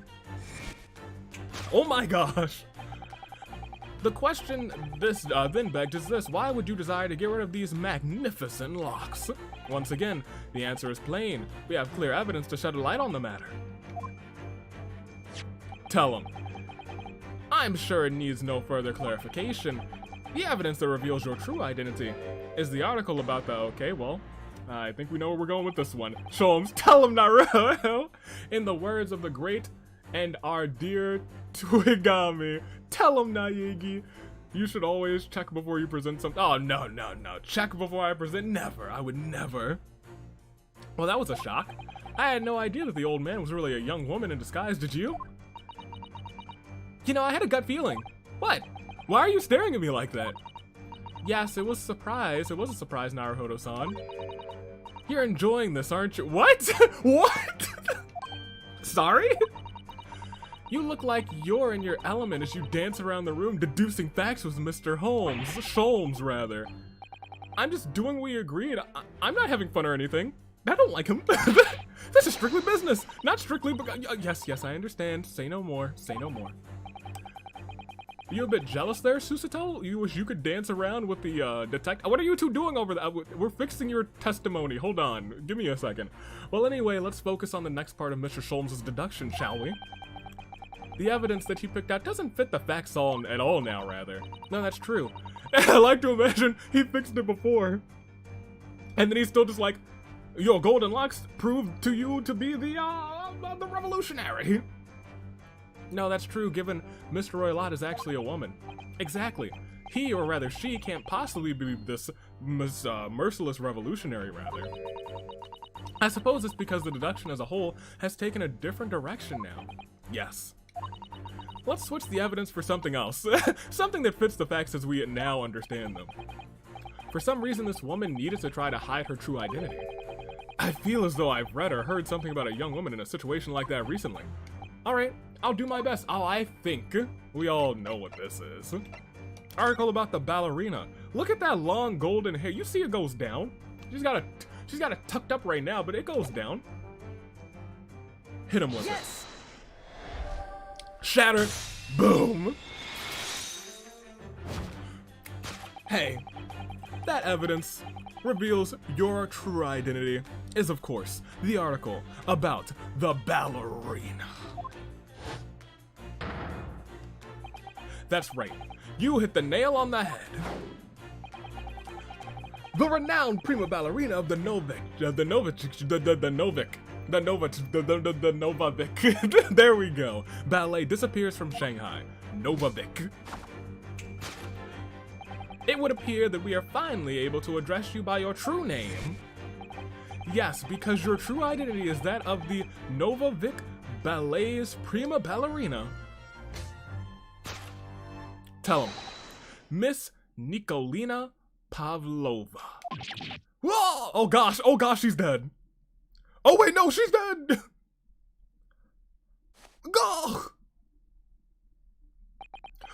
Oh my gosh. The question then begged is this: why would you desire to get rid of these magnificent locks? Once again, the answer is plain. We have clear evidence to shed a light on the matter. Tell him. I'm sure it needs no further clarification. The evidence that reveals your true identity is the article about the... Okay, well, I think we know where we're going with this one. Show him. Tell him, Naruto. In the words of the great and our dear Twigami, tell him, Naegi. You should always check before you present something. Oh, no. Check before I present? Never. I would never. Well, that was a shock. I had no idea that the old man was really a young woman in disguise. Did you? You know, I had a gut feeling. What? Why are you staring at me like that? Yes, it was a surprise. It was a surprise, Naruto-san. You're enjoying this, aren't you? What? What? Sorry? You look like you're in your element as you dance around the room deducing facts with Mr. Sholmes, rather. I'm just doing what we agreed. I'm not having fun or anything. I don't like him. This is strictly business, not strictly because... Yes, I understand. Say no more. Say no more. You a bit jealous there, Susato? You wish you could dance around with the detective? What are you two doing over there? We're fixing your testimony. Hold on. Give me a second. Well, anyway, let's focus on the next part of Mr. Sholmes' deduction, shall we? The evidence that he picked out doesn't fit the facts at all now, rather. No, that's true. I like to imagine he fixed it before. And then he's still just like, your golden locks proved to you to be the revolutionary. No, that's true, given Mr. Roylott is actually a woman. Exactly. He, or rather she, can't possibly be this merciless revolutionary, rather. I suppose it's because the deduction as a whole has taken a different direction now. Yes. Let's switch the evidence for something else. Something that fits the facts as we now understand them. For some reason, this woman needed to try to hide her true identity. I feel as though I've read or heard something about a young woman in a situation like that recently. Alright, I'll do my best. Oh, I think we all know what this is. Article about the ballerina. Look at that long golden hair. You see it goes down. She's got it tucked up right now, but it goes down. Hit him with it. Shatter. Boom. Hey, that evidence reveals your true identity is, of course, the article about the ballerina. That's right. You hit the nail on the head. The renowned prima ballerina of the Novic. There we go. Ballet disappears from Shanghai. Novavic. It would appear that we are finally able to address you by your true name. Yes, because your true identity is that of the Novavic Ballet's prima ballerina. Tell him. Miss Nikolina Pavlova. Whoa! Oh gosh, she's dead. Oh wait, no, she's dead! Go!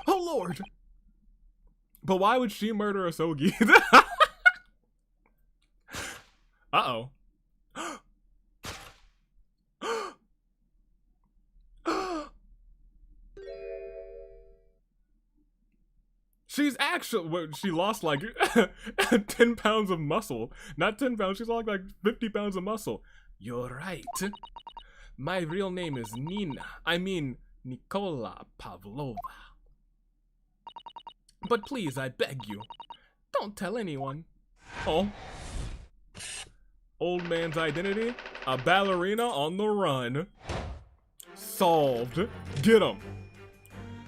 Oh lord! But why would she murder Asogi? Uh-oh. She's actually, she lost like 10 pounds of muscle. Not 10 pounds, she's lost like 50 pounds of muscle. You're right. My real name is Nina. I mean, Nikola Pavlova. But please, I beg you, don't tell anyone. Oh. Old man's identity? A ballerina on the run. Solved. Get him.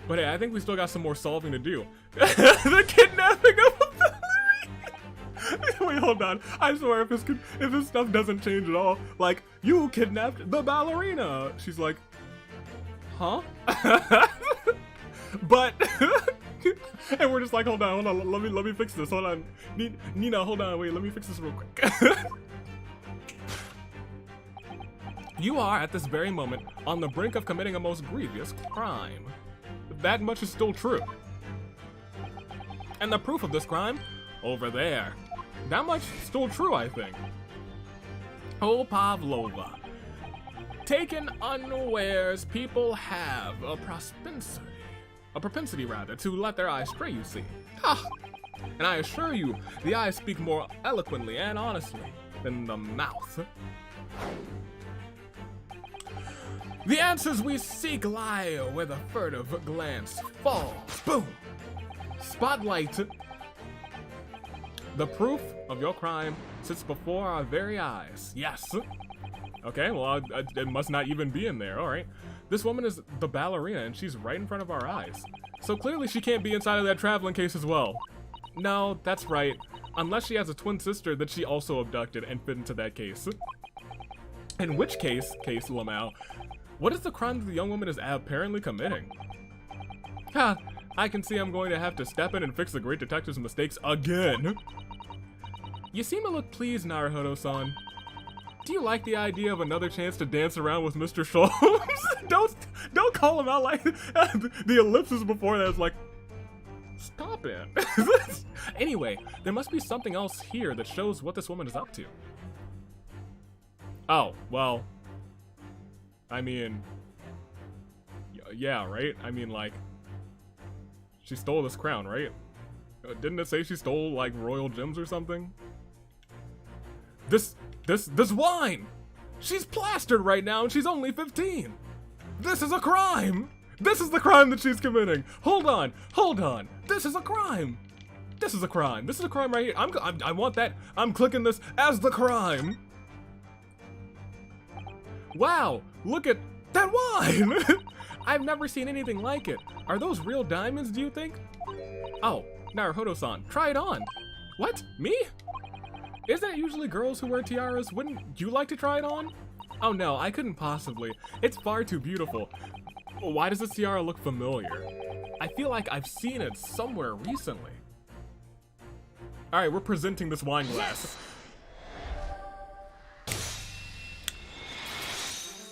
But hey, I think we still got some more solving to do. The kidnapping of a ballerina! Wait, hold on. I swear if this stuff doesn't change at all, like, you kidnapped the ballerina. She's like, huh? But, and we're just like, hold on, let me fix this, hold on. Nina, hold on, wait, let me fix this real quick. You are, at this very moment, on the brink of committing a most grievous crime. That much is still true. And the proof of this crime? Over there. That much is still true, I think. Oh, Pavlova. Taken unawares, people have a propensity rather, to let their eyes stray, you see. Ah. And I assure you, the eyes speak more eloquently and honestly than the mouth. The answers we seek lie where the furtive glance falls. Boom! Spotlight! The proof of your crime sits before our very eyes. Yes! Okay, well, it must not even be in there. Alright. This woman is the ballerina, and she's right in front of our eyes. So clearly she can't be inside of that traveling case as well. No, that's right. Unless she has a twin sister that she also abducted and fit into that case. In which case Lamau, what is the crime that the young woman is apparently committing? Ha! I can see I'm going to have to step in and fix the great detective's mistakes again. You seem a look pleased, Naruhodo-san. Do you like the idea of another chance to dance around with Mr. Schultz? don't call him out like the ellipsis before that is like, stop it. Anyway, there must be something else here that shows what this woman is up to. Oh, well, I mean, yeah, right? I mean, like, she stole this crown, right? Didn't it say she stole, like, royal gems or something? This wine! She's plastered right now and she's only 15! This is a crime! This is the crime that she's committing! Hold on! This is a crime! This is a crime right here. I want that. I'm clicking this as the crime! Wow, look at that wine! I've never seen anything like it. Are those real diamonds, do you think? Oh, Naruhodo-san, try it on. What, me? Isn't it usually girls who wear tiaras? Wouldn't you like to try it on? Oh no, I couldn't possibly. It's far too beautiful. Why does this tiara look familiar? I feel like I've seen it somewhere recently. Alright, we're presenting this wine glass.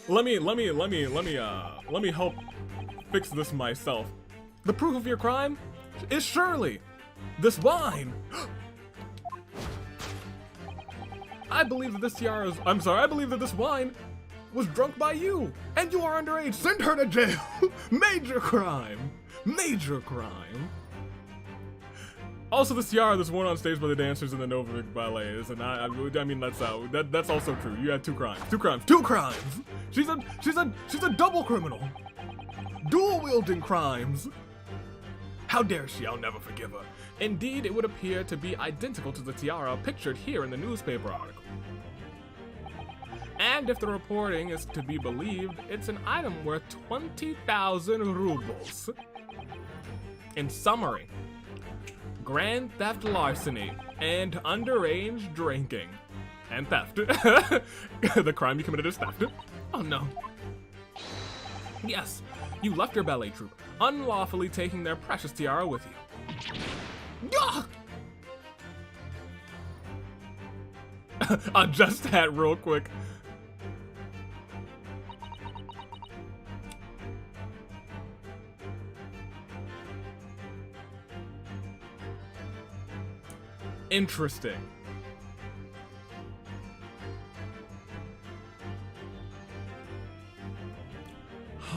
Let me help fix this myself. The proof of your crime is surely this wine. I believe that this wine was drunk by you, and you are underage. Send her to jail. Major crime. Also, the tiara that's worn on stage by the dancers in the Novik Ballet is I mean, that's also true. You had two crimes. She's a double criminal. Dual wielding crimes. How dare she? I'll never forgive her. Indeed, it would appear to be identical to the tiara pictured here in the newspaper article. And if the reporting is to be believed, it's an item worth 20,000 rubles. In summary, grand theft, larceny, and underage drinking. And theft. The crime you committed is theft. Oh no. Yes, you left your ballet troupe, unlawfully taking their precious tiara with you. Adjust that real quick. Interesting.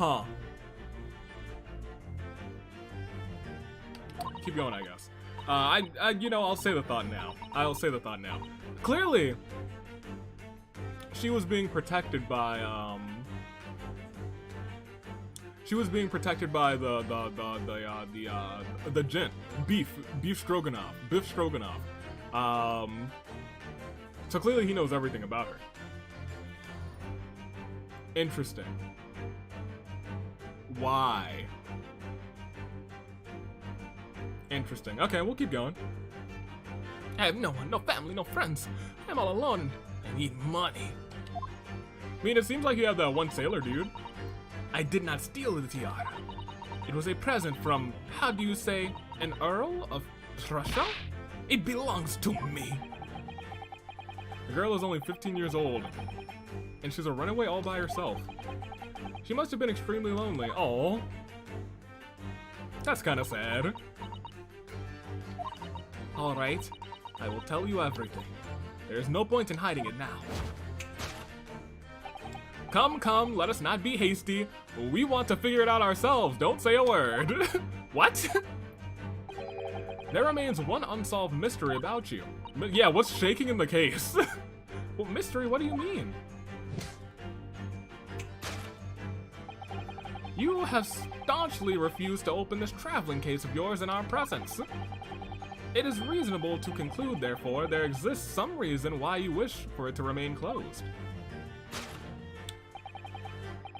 Huh. Keep going, I guess. You know, I'll say the thought now. I'll say the thought now. Clearly, she was being protected by, she was being protected by the gent. Beef Stroganoff. So clearly he knows everything about her. Interesting. Why? Interesting. Okay, we'll keep going. I have no one, no family, no friends. I'm all alone. I need money. I mean, it seems like you have that one sailor dude. I did not steal the tiara. It was a present from, how do you say, an Earl of Prussia? It belongs to me. The girl is only 15 years old, and she's a runaway all by herself. She must have been extremely lonely. Oh, that's kind of sad. All right, I will tell you everything. There's no point in hiding it now. Come, let us not be hasty. We want to figure it out ourselves. Don't say a word. What? There remains one unsolved mystery about you. Yeah, what's shaking in the case? Well, mystery, what do you mean? You have staunchly refused to open this traveling case of yours in our presence. It is reasonable to conclude, therefore, there exists some reason why you wish for it to remain closed.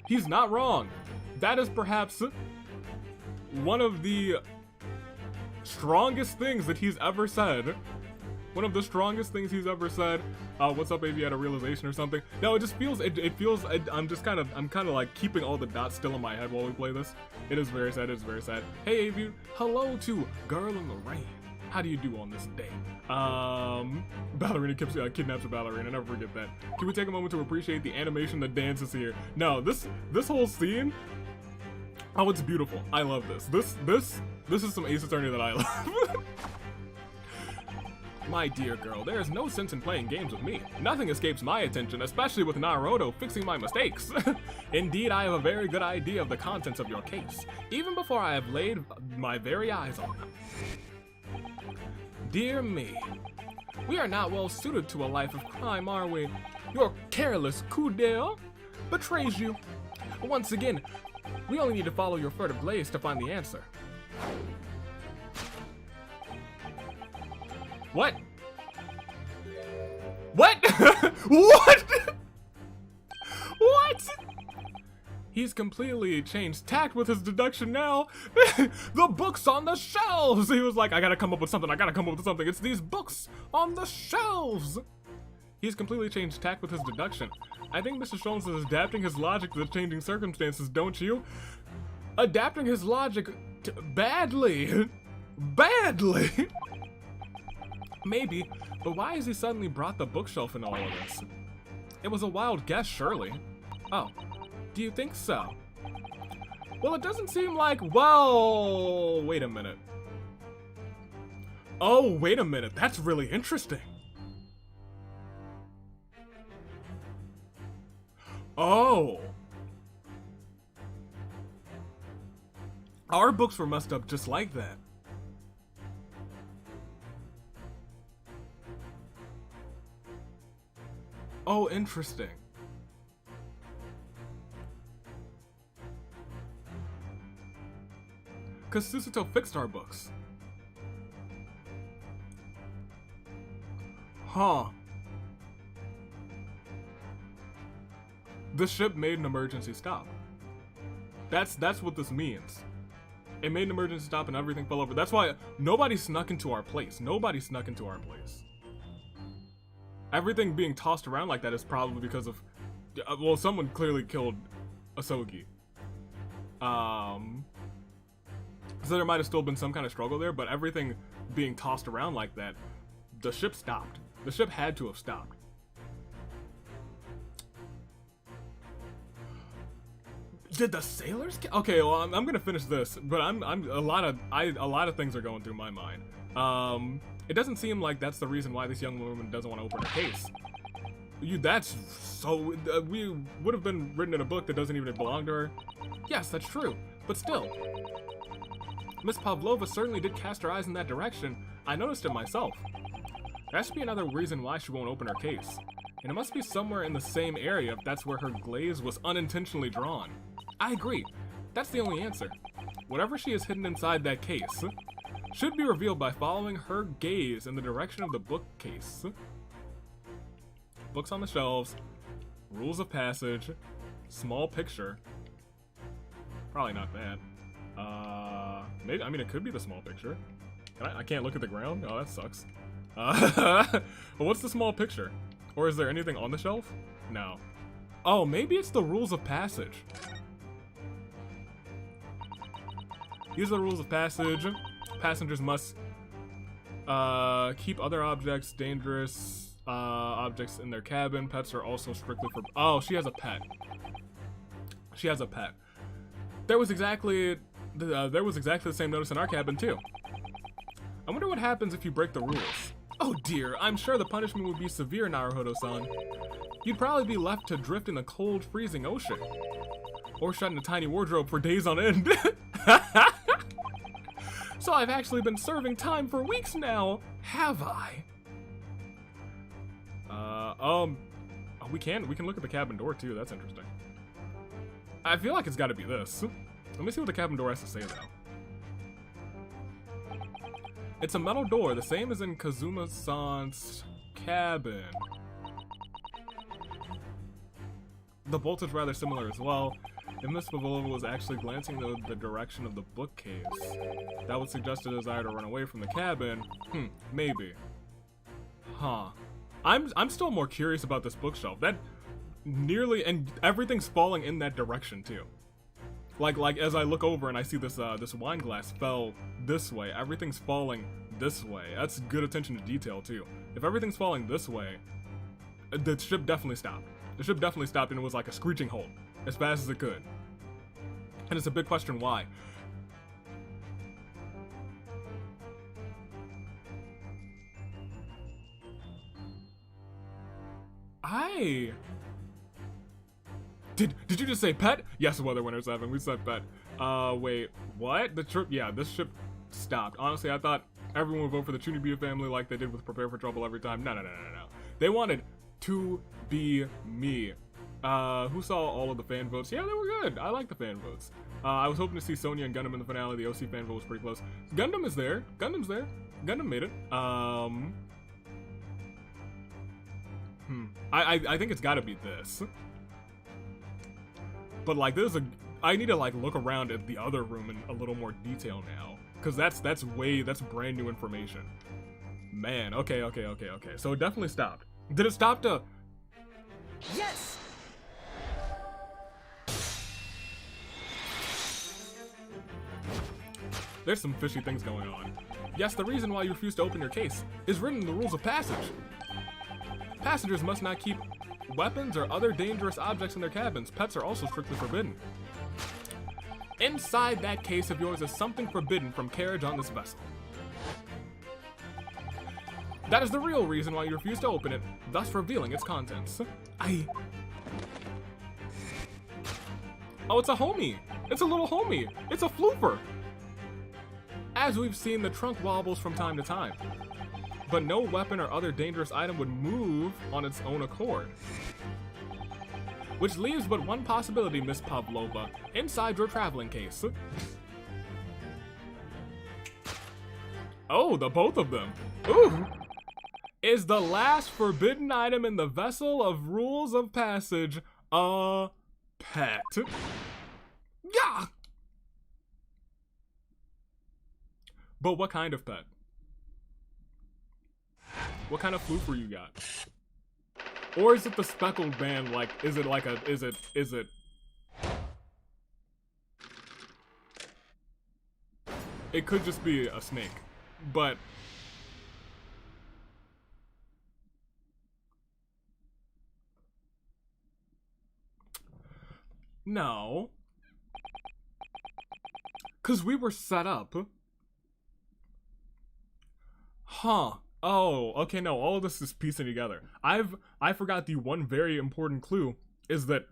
He's not wrong. That is perhaps one of the strongest things that he's ever said. One of the strongest things he's ever said. What's up, Avi? Had a realization or something? No, it just feels. I'm kind of like keeping all the dots still in my head while we play this. It is very sad. It is very sad. Hey, Avi. Hello to Girl in the Rain. How do you do on this day? Ballerina kidnaps a ballerina. Never forget that. Can we take a moment to appreciate the animation, the dances here? No, this whole scene. Oh, it's beautiful. I love this. This is some Ace Attorney that I love. My dear girl, there is no sense in playing games with me. Nothing escapes my attention, especially with Naruto fixing my mistakes. Indeed, I have a very good idea of the contents of your case, even before I have laid my very eyes on them. Dear me, we are not well suited to a life of crime, are we? Your careless coup d'eil betrays you. Once again, we only need to follow your furtive gaze to find the answer. What? What? What? What? He's completely changed tact with his deduction now. The books on the shelves. He was like, I gotta come up with something. It's these books on the shelves. He's completely changed tact with his deduction. I think Mr. Jones is adapting his logic to the changing circumstances, don't you? Adapting his logic badly. Badly. Maybe, but why has he suddenly brought the bookshelf in all of this? It was a wild guess, surely. Oh, do you think so? Well, it doesn't seem like, well, wait a minute. Oh, wait a minute, that's really interesting. Oh. Our books were messed up just like that. Oh, interesting. Because Susato fixed our books. Huh. The ship made an emergency stop. That's what this means. It made an emergency stop and everything fell over. That's why nobody snuck into our place. Nobody snuck into our place. Everything being tossed around like that is probably because of, well, someone clearly killed Asogi. So there might have still been some kind of struggle there, but everything being tossed around like that, the ship stopped. The ship had to have stopped. Did the sailors? Okay, well, I'm gonna finish this, but a lot of things are going through my mind. It doesn't seem like that's the reason why this young woman doesn't want to open her case. That's so, we would have been written in a book that doesn't even belong to her. Yes, that's true, but still. Miss Pavlova certainly did cast her eyes in that direction. I noticed it myself. There has to be another reason why she won't open her case. And it must be somewhere in the same area if that's where her glaze was unintentionally drawn. I agree. That's the only answer. Whatever she has hidden inside that case should be revealed by following her gaze in the direction of the bookcase. Books on the shelves, rules of passage, small picture. Probably not that. Maybe, I mean, it could be the small picture. I can't look at the ground? Oh, that sucks. But what's the small picture? Or is there anything on the shelf? No. Oh, maybe it's the rules of passage. These are the rules of passage. Passengers must keep other objects, dangerous objects in their cabin. Pets are also strictly for... Oh, she has a pet. She has a pet. There was exactly the same notice in our cabin too. I wonder what happens if you break the rules. Oh dear, I'm sure the punishment would be severe, Naruhodo-san. You'd probably be left to drift in the cold, freezing ocean. Or shut in a tiny wardrobe for days on end. So I've actually been serving time for weeks now, have I? We can look at the cabin door too, that's interesting. I feel like it's gotta be this. Let me see what the cabin door has to say though. It's a metal door, the same as in Kazuma-san's cabin. The bolt is rather similar as well. If Miss Pavlova was actually glancing the direction of the bookcase, that would suggest a desire to run away from the cabin. Maybe. Huh. I'm still more curious about this bookshelf. That nearly, and everything's falling in that direction too. Like as I look over and I see this this wine glass fell this way, everything's falling this way. That's good attention to detail too. If everything's falling this way, the ship definitely stopped. The ship definitely stopped and it was like a screeching halt as fast as it could. And it's a big question why. Did you just say pet? Yes, Weather Winter 7, we said pet. Wait, what? This ship stopped. Honestly, I thought everyone would vote for the Chunibyo family like they did with Prepare for Trouble every time. No. They wanted to be me. Who saw all of the fan votes? Yeah, they were good. I like the fan votes. I was hoping to see Sonya and Gundam in the finale. The OC fan vote was pretty close. Gundam is there. Gundam's there. Gundam made it. I think it's gotta be this. But like I need to like look around at the other room in a little more detail now. Cause that's brand new information. Man, okay. So it definitely stopped. Did it stop to... Yes! There's some fishy things going on. Yes, the reason why you refuse to open your case is written in the rules of passage. Passengers must not keep weapons or other dangerous objects in their cabins. Pets are also strictly forbidden. Inside that case of yours is something forbidden from carriage on this vessel. That is the real reason why you refuse to open it, thus revealing its contents. Oh, it's a homie! It's a little homie! It's a flooper! As we've seen, the trunk wobbles from time to time. But no weapon or other dangerous item would move on its own accord. Which leaves but one possibility, Miss Pavlova, inside your traveling case. Oh, the both of them. Ooh! Is the last forbidden item in the vessel of rules of passage a pet? Yeah! But what kind of pet? What kind of flooper you got? Or is it the speckled band, like, is it... It could just be a snake, but... No. 'Cause we were set up. Huh. Oh, okay, no, all of this is piecing together. I forgot the one very important clue is that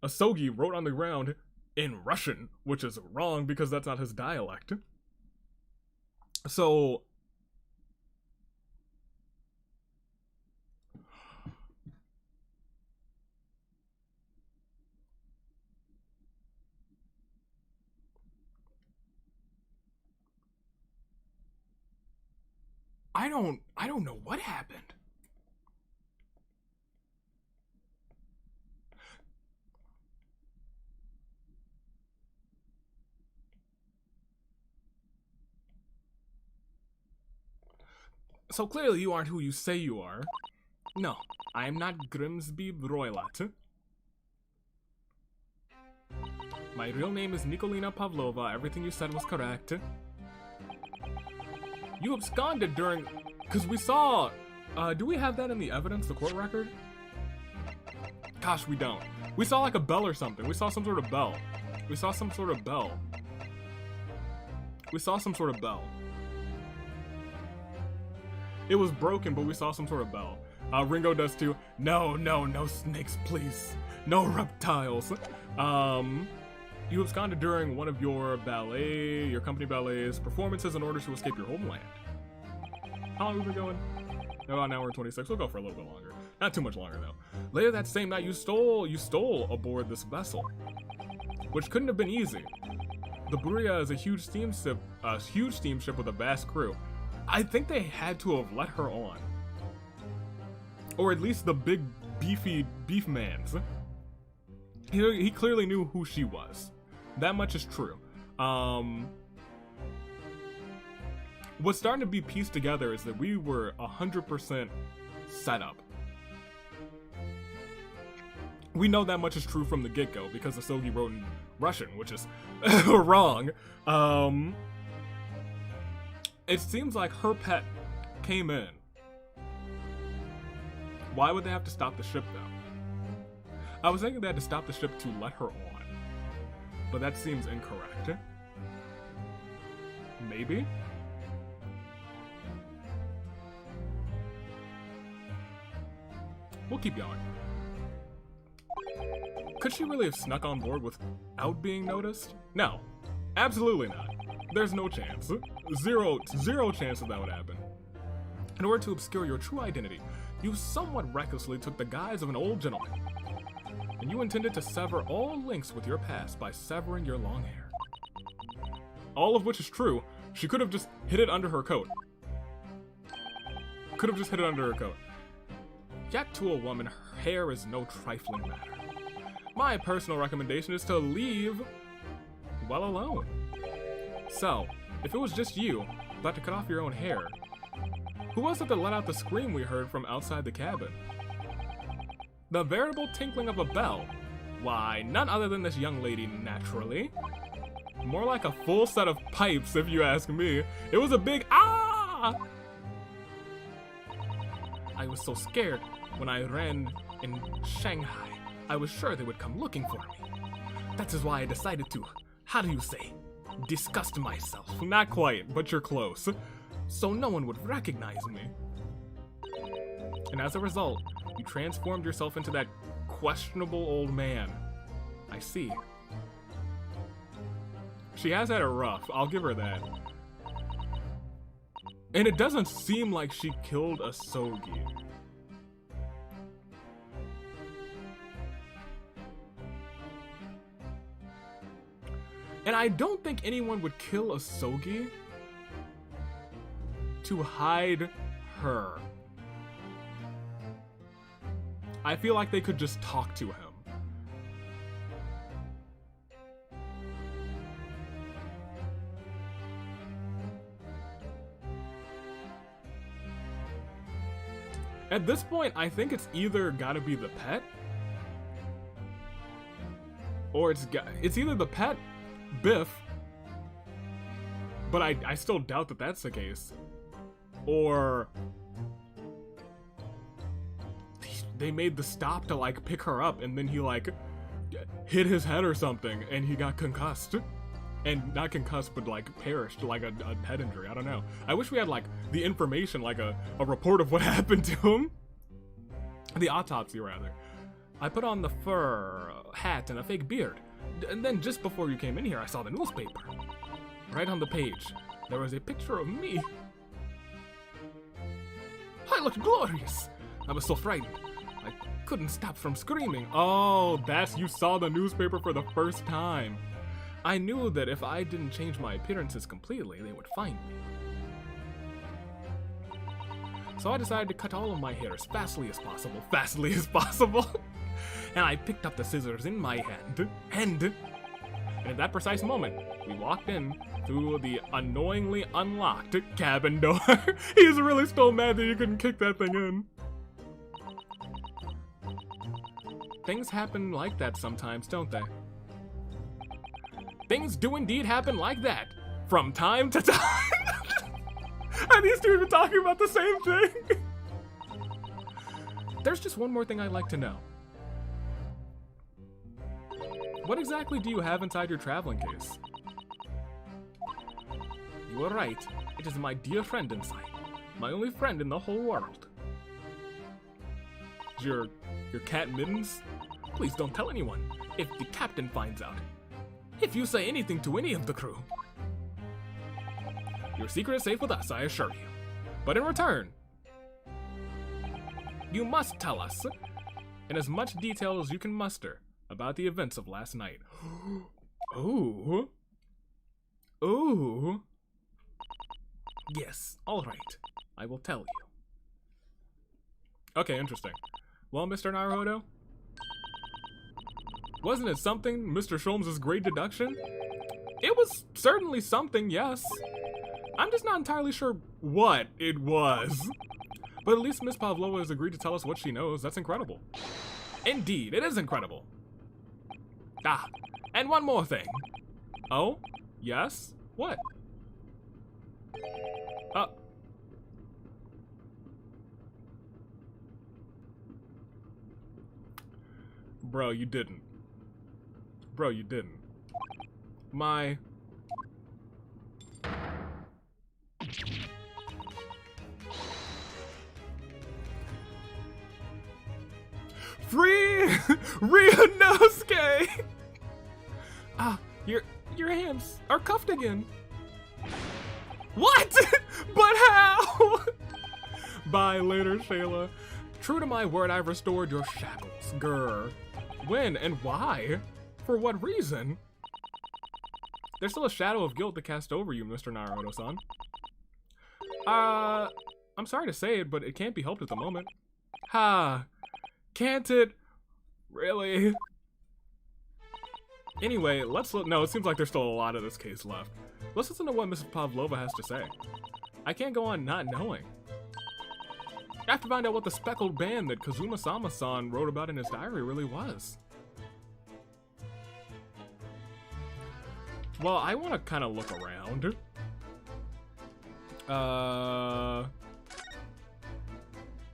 Asogi wrote on the ground, in Russian, which is wrong because that's not his dialect. So I don't know what happened. So clearly you aren't who you say you are. No, I am not Grimsby Broilat. My real name is Nikolina Pavlova. Everything you said was correct. You absconded during... Because we saw... do we have that in the evidence, the court record? Gosh, we don't. We saw like a bell or something. We saw some sort of bell. We saw some sort of bell. We saw some sort of bell. It was broken, but we saw some sort of bell. Ringo does too. No, no, no snakes, please. No reptiles. You absconded during one of your company ballet's performances in order to escape your homeland. How long have we been going? About an hour and 26. We'll go for a little bit longer. Not too much longer, though. Later that same night, you stole aboard this vessel, which couldn't have been easy. The Buria is a huge steamship with a vast crew. I think they had to have let her on. Or at least the big, beefy beef mans. He clearly knew who she was. That much is true. What's starting to be pieced together is that we were 100% set up. We know that much is true from the get-go because Asogi wrote in Russian, which is wrong. It seems like her pet came in. Why would they have to stop the ship, though? I was thinking they had to stop the ship to let her on, but that seems incorrect. Maybe? We'll keep going. Could she really have snuck on board without being noticed? No, absolutely not. There's no chance. Zero chance that would happen. In order to obscure your true identity, you somewhat recklessly took the guise of an old gentleman, and you intended to sever all links with your past by severing your long hair. All of which is true. She could have just hid it under her coat. Yet to a woman, her hair is no trifling matter. My personal recommendation is to leave well alone. So, if it was just you, about to cut off your own hair, who was it that let out the scream we heard from outside the cabin? The veritable tinkling of a bell. Why, none other than this young lady, naturally. More like a full set of pipes, if you ask me. It was a big ah! I was so scared when I ran in Shanghai. I was sure they would come looking for me. That is why I decided to, how do you say, disgust myself. Not quite, but you're close. So no one would recognize me. And as a result, you transformed yourself into that questionable old man. I see. She has had it rough, I'll give her that. And it doesn't seem like she killed Asogi. And I don't think anyone would kill Asogi to hide her. I feel like they could just talk to him. At this point, I think it's either gotta be the pet, or it's either the pet, Biff, but I still doubt that that's the case, or they made the stop to like pick her up and then he like hit his head or something and he got concussed. And not concussed, but like perished, like a head injury. I don't know. I wish we had like the information, like a report of what happened to him. The autopsy, rather. I put on the fur hat and a fake beard. And then just before you came in here, I saw the newspaper. Right on the page, there was a picture of me. I looked glorious. I was so frightened. I couldn't stop from screaming. Oh, you saw the newspaper for the first time. I knew that if I didn't change my appearances completely, they would find me. So I decided to cut all of my hair as fastly as possible. And I picked up the scissors in my hand. And at that precise moment, we walked in through the annoyingly unlocked cabin door. He's really still mad that you couldn't kick that thing in. Things happen like that sometimes, don't they? Things do indeed happen like that, from time to time. Are these two even talking about the same thing? There's just one more thing I'd like to know. What exactly do you have inside your traveling case? You are right. It is my dear friend inside. My only friend in the whole world. Your cat Mittens? Please don't tell anyone. If the captain finds out. If you say anything to any of the crew. Your secret is safe with us, I assure you. But in return, you must tell us, in as much detail as you can muster, about the events of last night. Ooh. Ooh. Yes, alright. I will tell you. Okay, interesting. Well, Mr. Naruhodo? Wasn't it something, Mr. Sholmes' great deduction? It was certainly something, yes. I'm just not entirely sure what it was. But at least Miss Pavlova has agreed to tell us what she knows. That's incredible. Indeed, it is incredible. Ah, and one more thing. Oh? Yes? What? Bro, you didn't. Bro, you didn't. My... Free Ryunosuke! Ah, your hands are cuffed again. What? But how? Bye later, Shayla. True to my word, I've restored your shackles. Grr. When and why? For what reason? There's still a shadow of guilt to cast over you, Mr. Naruto-san. I'm sorry to say it, but it can't be helped at the moment. Ha! Can't it? Really? Anyway, let's look. No, it seems like there's still a lot of this case left. Let's listen to what Mrs. Pavlova has to say. I can't go on not knowing. I have to find out what the speckled band that Kazuma-sama-san wrote about in his diary really was. Well, I want to kind of look around.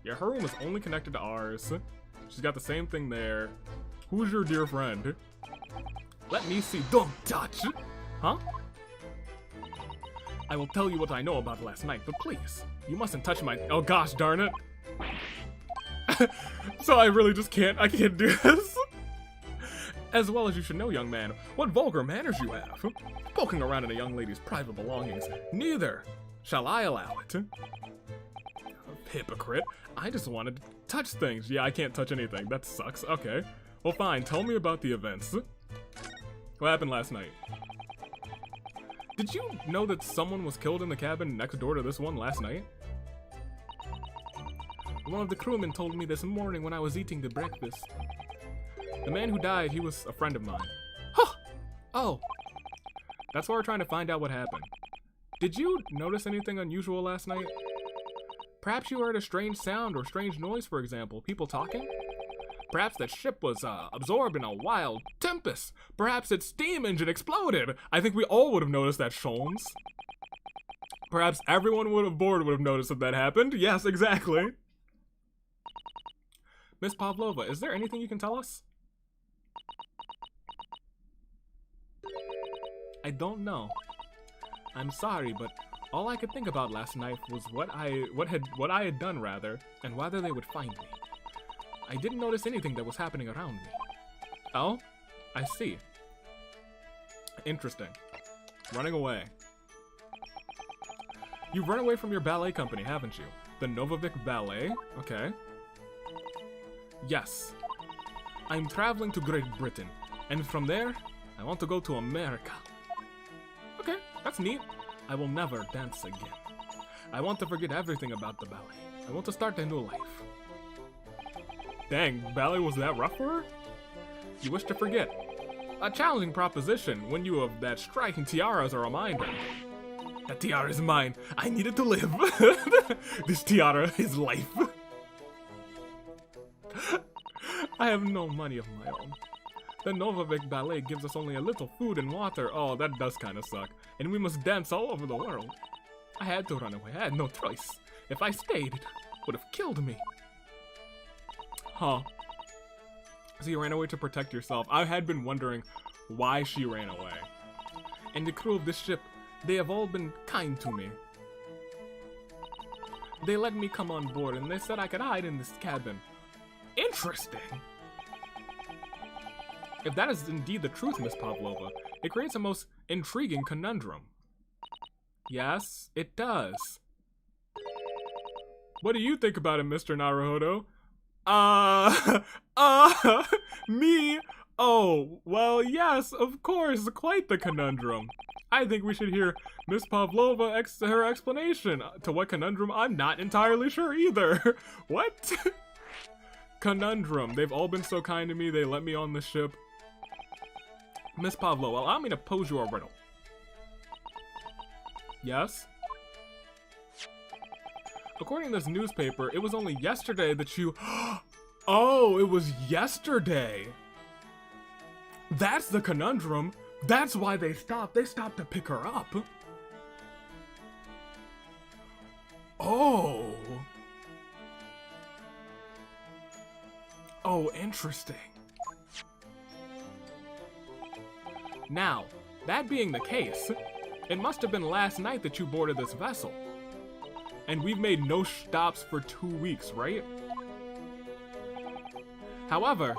Yeah, her room is only connected to ours. She's got the same thing there. Who's your dear friend? Let me see. Don't touch! Huh? I will tell you what I know about last night, but please, you mustn't touch my... Oh gosh, darn it. So I really just can't, I can't do this. As well as you should know, young man, what vulgar manners you have. Poking around in a young lady's private belongings. Neither shall I allow it. Hypocrite. I just wanted to touch things. Yeah, I can't touch anything. That sucks. Okay. Well, fine. Tell me about the events. What happened last night? Did you know that someone was killed in the cabin next door to this one last night? One of the crewmen told me this morning when I was eating the breakfast. The man who died, he was a friend of mine. Huh! Oh. That's why we're trying to find out what happened. Did you notice anything unusual last night? Perhaps you heard a strange sound or strange noise, for example. People talking? Perhaps that ship was absorbed in a wild tempest. Perhaps its steam engine exploded. I think we all would have noticed that, Sholmes. Perhaps everyone aboard would have noticed that that happened. Yes, exactly. Miss Pavlova, is there anything you can tell us? I don't know. I'm sorry, but all I could think about last night was what I had done rather, and whether they would find me. I didn't notice anything that was happening around me. Oh? I see. Interesting. Running away. You've run away from your ballet company, haven't you? The Novovic Ballet? Okay. Yes. I'm traveling to Great Britain, and from there, I want to go to America. Okay, that's neat. I will never dance again. I want to forget everything about the ballet. I want to start a new life. Dang, ballet was that rough for her? You wish to forget. A challenging proposition when you have that striking tiara as a reminder. That tiara is mine. I need it to live. This tiara is life. I have no money of my own. The Novovic Ballet gives us only a little food and water. Oh, that does kind of suck. And we must dance all over the world. I had to run away. I had no choice. If I stayed, it would have killed me. Huh. So you ran away to protect yourself. I had been wondering why she ran away. And the crew of this ship, they have all been kind to me. They let me come on board and they said I could hide in this cabin. Interesting. If that is indeed the truth, Miss Pavlova, it creates a most intriguing conundrum. Yes, it does. What do you think about it, Mr. Naruhodo? Me? Oh, well, yes, of course, quite the conundrum. I think we should hear Miss Pavlova her explanation. To what conundrum? I'm not entirely sure either. What? Conundrum. They've all been so kind to me, they let me on the ship. Miss Pavlova, allow me to pose you a riddle. Yes? According to this newspaper, it was only yesterday that you... Oh, it was yesterday! That's the conundrum! That's why they stopped. They stopped to pick her up. Oh! Oh, interesting. Now, that being the case, it must have been last night that you boarded this vessel. And we've made no stops for 2 weeks, right? However,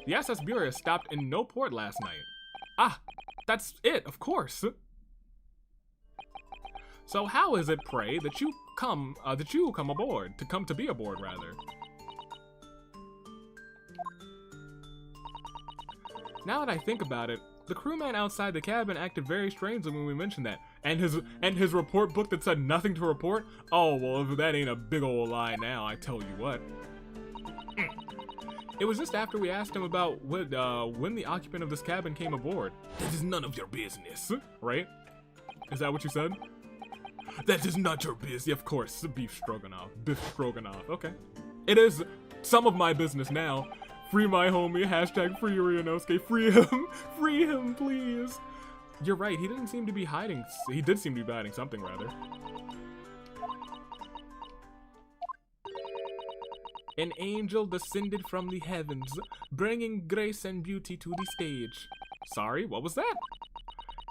the SS Buria stopped in no port last night. Ah, that's it, of course. So how is it, pray, that you come aboard, to be aboard, rather? Now that I think about it, the crewman outside the cabin acted very strangely when we mentioned that. And his report book that said nothing to report? Oh, well, if that ain't a big old lie now, I tell you what. It was just after we asked him about when the occupant of this cabin came aboard. That is none of your business, right? Is that what you said? That is not your business. Of course, beef stroganoff. Biff stroganoff. Okay. It is some of my business now. Free my homie. Hashtag free Ryunosuke. Free him. Free him, please. You're right. He didn't seem to be hiding. He did seem to be hiding something, rather. An angel descended from the heavens, bringing grace and beauty to the stage. Sorry, what was that?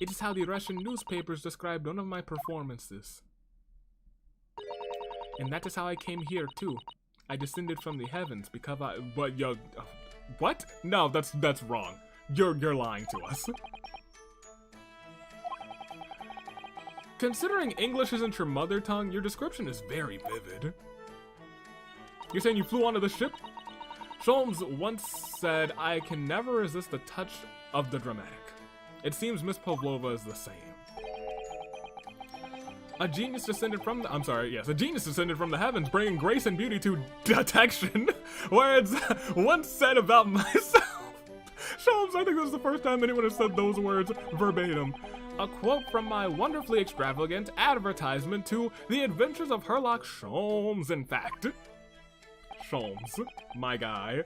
It is how the Russian newspapers described one of my performances. And that is how I came here, too. I descended from the heavens because what? No, that's wrong. You're lying to us. Considering English isn't your mother tongue, your description is very vivid. You're saying you flew onto the ship? Sholmes once said, I can never resist the touch of the dramatic. It seems Miss Pavlova is the same. A genius descended from the... a genius descended from the heavens, bringing grace and beauty to detection. Words once said about myself. Sholmes, I think this is the first time anyone has said those words verbatim. A quote from my wonderfully extravagant advertisement to The Adventures of Herlock Sholmes, in fact. Sholmes, my guy.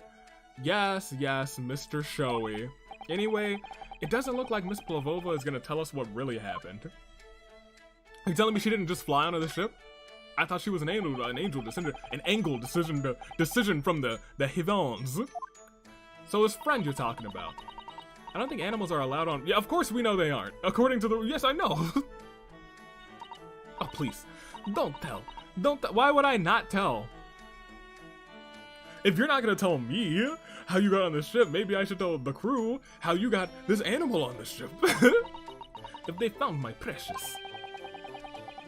Yes, Mr. Showy. Anyway, it doesn't look like Miss Pavlova is gonna tell us what really happened. Are you telling me she didn't just fly onto the ship? I thought she was an angel descended, an angle decision from the heavens. So his friend you're talking about. I don't think animals are allowed on... Yeah, of course we know they aren't. According to the... Yes, I know. Oh, please. Don't tell. Why would I not tell? If you're not gonna tell me how you got on the ship, maybe I should tell the crew how you got this animal on the ship. If they found my precious,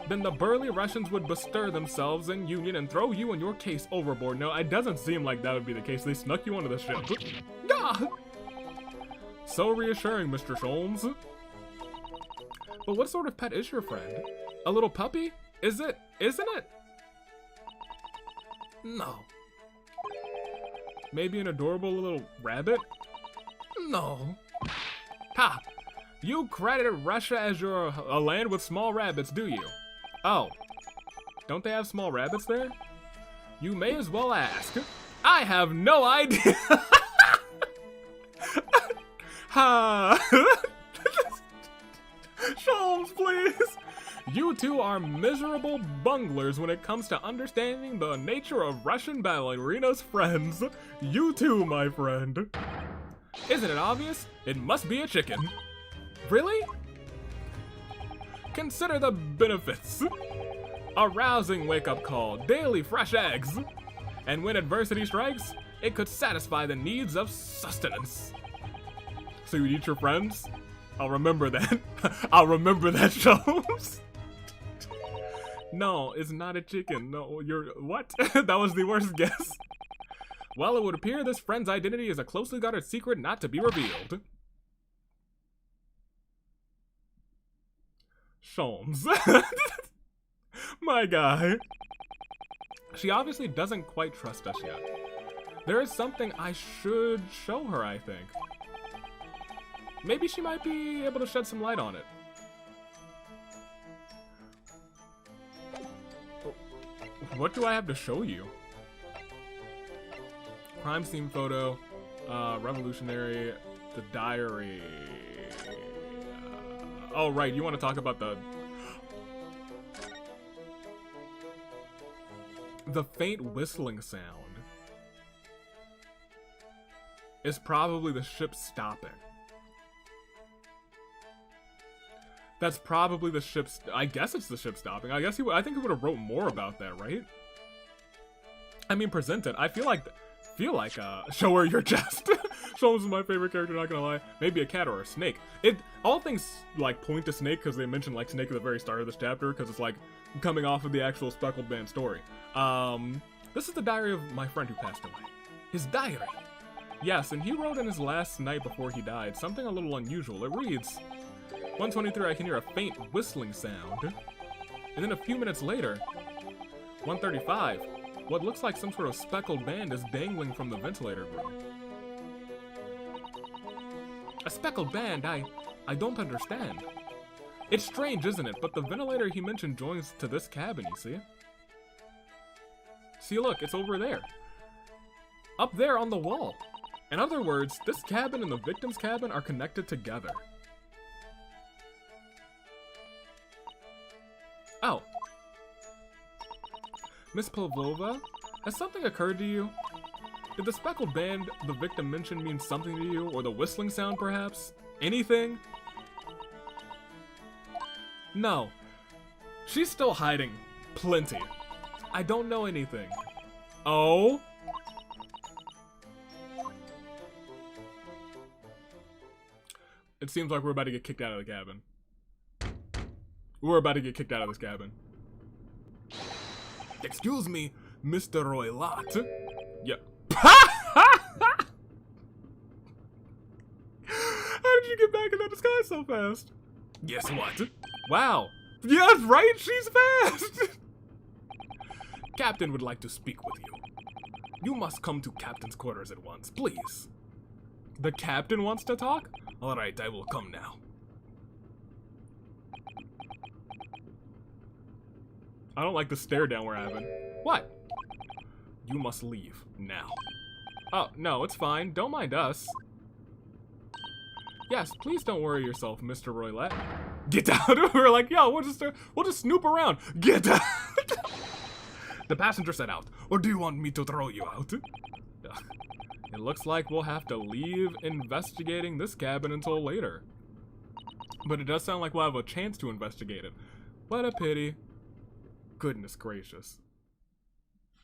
then the burly Russians would bestir themselves in union and throw you and your case overboard. No, it doesn't seem like that would be the case. They snuck you onto the ship. Ah! So reassuring, Mr. Sholmes. But what sort of pet is your friend? A little puppy? Is it? Isn't it? No. Maybe an adorable little rabbit? No. Ha! You credit Russia as a land with small rabbits, do you? Oh. Don't they have small rabbits there? You may as well ask. I have no idea. Ha! Sholmes, please! You two are miserable bunglers when it comes to understanding the nature of Russian ballerina's friends. You too, my friend. Isn't it obvious? It must be a chicken. Really? Consider the benefits. A rousing wake-up call, daily fresh eggs. And when adversity strikes, it could satisfy the needs of sustenance. So you eat your friends? I'll remember that. I'll remember that, Sholmes. No, it's not a chicken. No, you're... What? That was the worst guess. Well, it would appear this friend's identity is a closely guarded secret not to be revealed. Sholmes. My guy. She obviously doesn't quite trust us yet. There is something I should show her, I think. Maybe she might be able to shed some light on it. What do I have to show you? Crime scene photo, revolutionary, the diary. Oh, right, you want to talk about the faint whistling sound is probably the ship stopping. That's probably the ship's... I guess it's the ship stopping. I think he would have wrote more about that, right? I mean, present it. I feel like show her your chest. Sholmes is my favorite character, not gonna lie. Maybe a cat or a snake. All things like point to snake because they mentioned like snake at the very start of this chapter because it's like coming off of the actual Speckled Band story. This is the diary of my friend who passed away. His diary. Yes, and he wrote in his last night before he died something a little unusual. It reads, 1:23, I can hear a faint whistling sound. And then a few minutes later, 1:35, what looks like some sort of speckled band is dangling from the ventilator grill. A speckled band? I don't understand. It's strange, isn't it? But the ventilator he mentioned joins to this cabin, you see? See, look, it's over there. Up there on the wall. In other words, this cabin and the victim's cabin are connected together. Oh. Miss Pavlova, has something occurred to you? Did the speckled band the victim mentioned mean something to you? Or the whistling sound, perhaps? Anything? No. She's still hiding. Plenty. I don't know anything. Oh? It seems like we're about to get kicked out of the cabin. We're about to get kicked out of this cabin. Excuse me, Mr. Roylott. Yeah. How did you get back in that disguise so fast? Guess what? Wow. Yes, right? She's fast. Captain would like to speak with you. You must come to Captain's quarters at once, please. The Captain wants to talk? Alright, I will come now. I don't like the stare down we're having. What? You must leave now. Oh, no, it's fine. Don't mind us. Yes, please don't worry yourself, Mr. Roylott. Get out. We're like, yo, we'll just snoop around. Get out. The passenger said out. Or do you want me to throw you out? It looks like we'll have to leave investigating this cabin until later. But it does sound like we'll have a chance to investigate it. What a pity. Goodness gracious.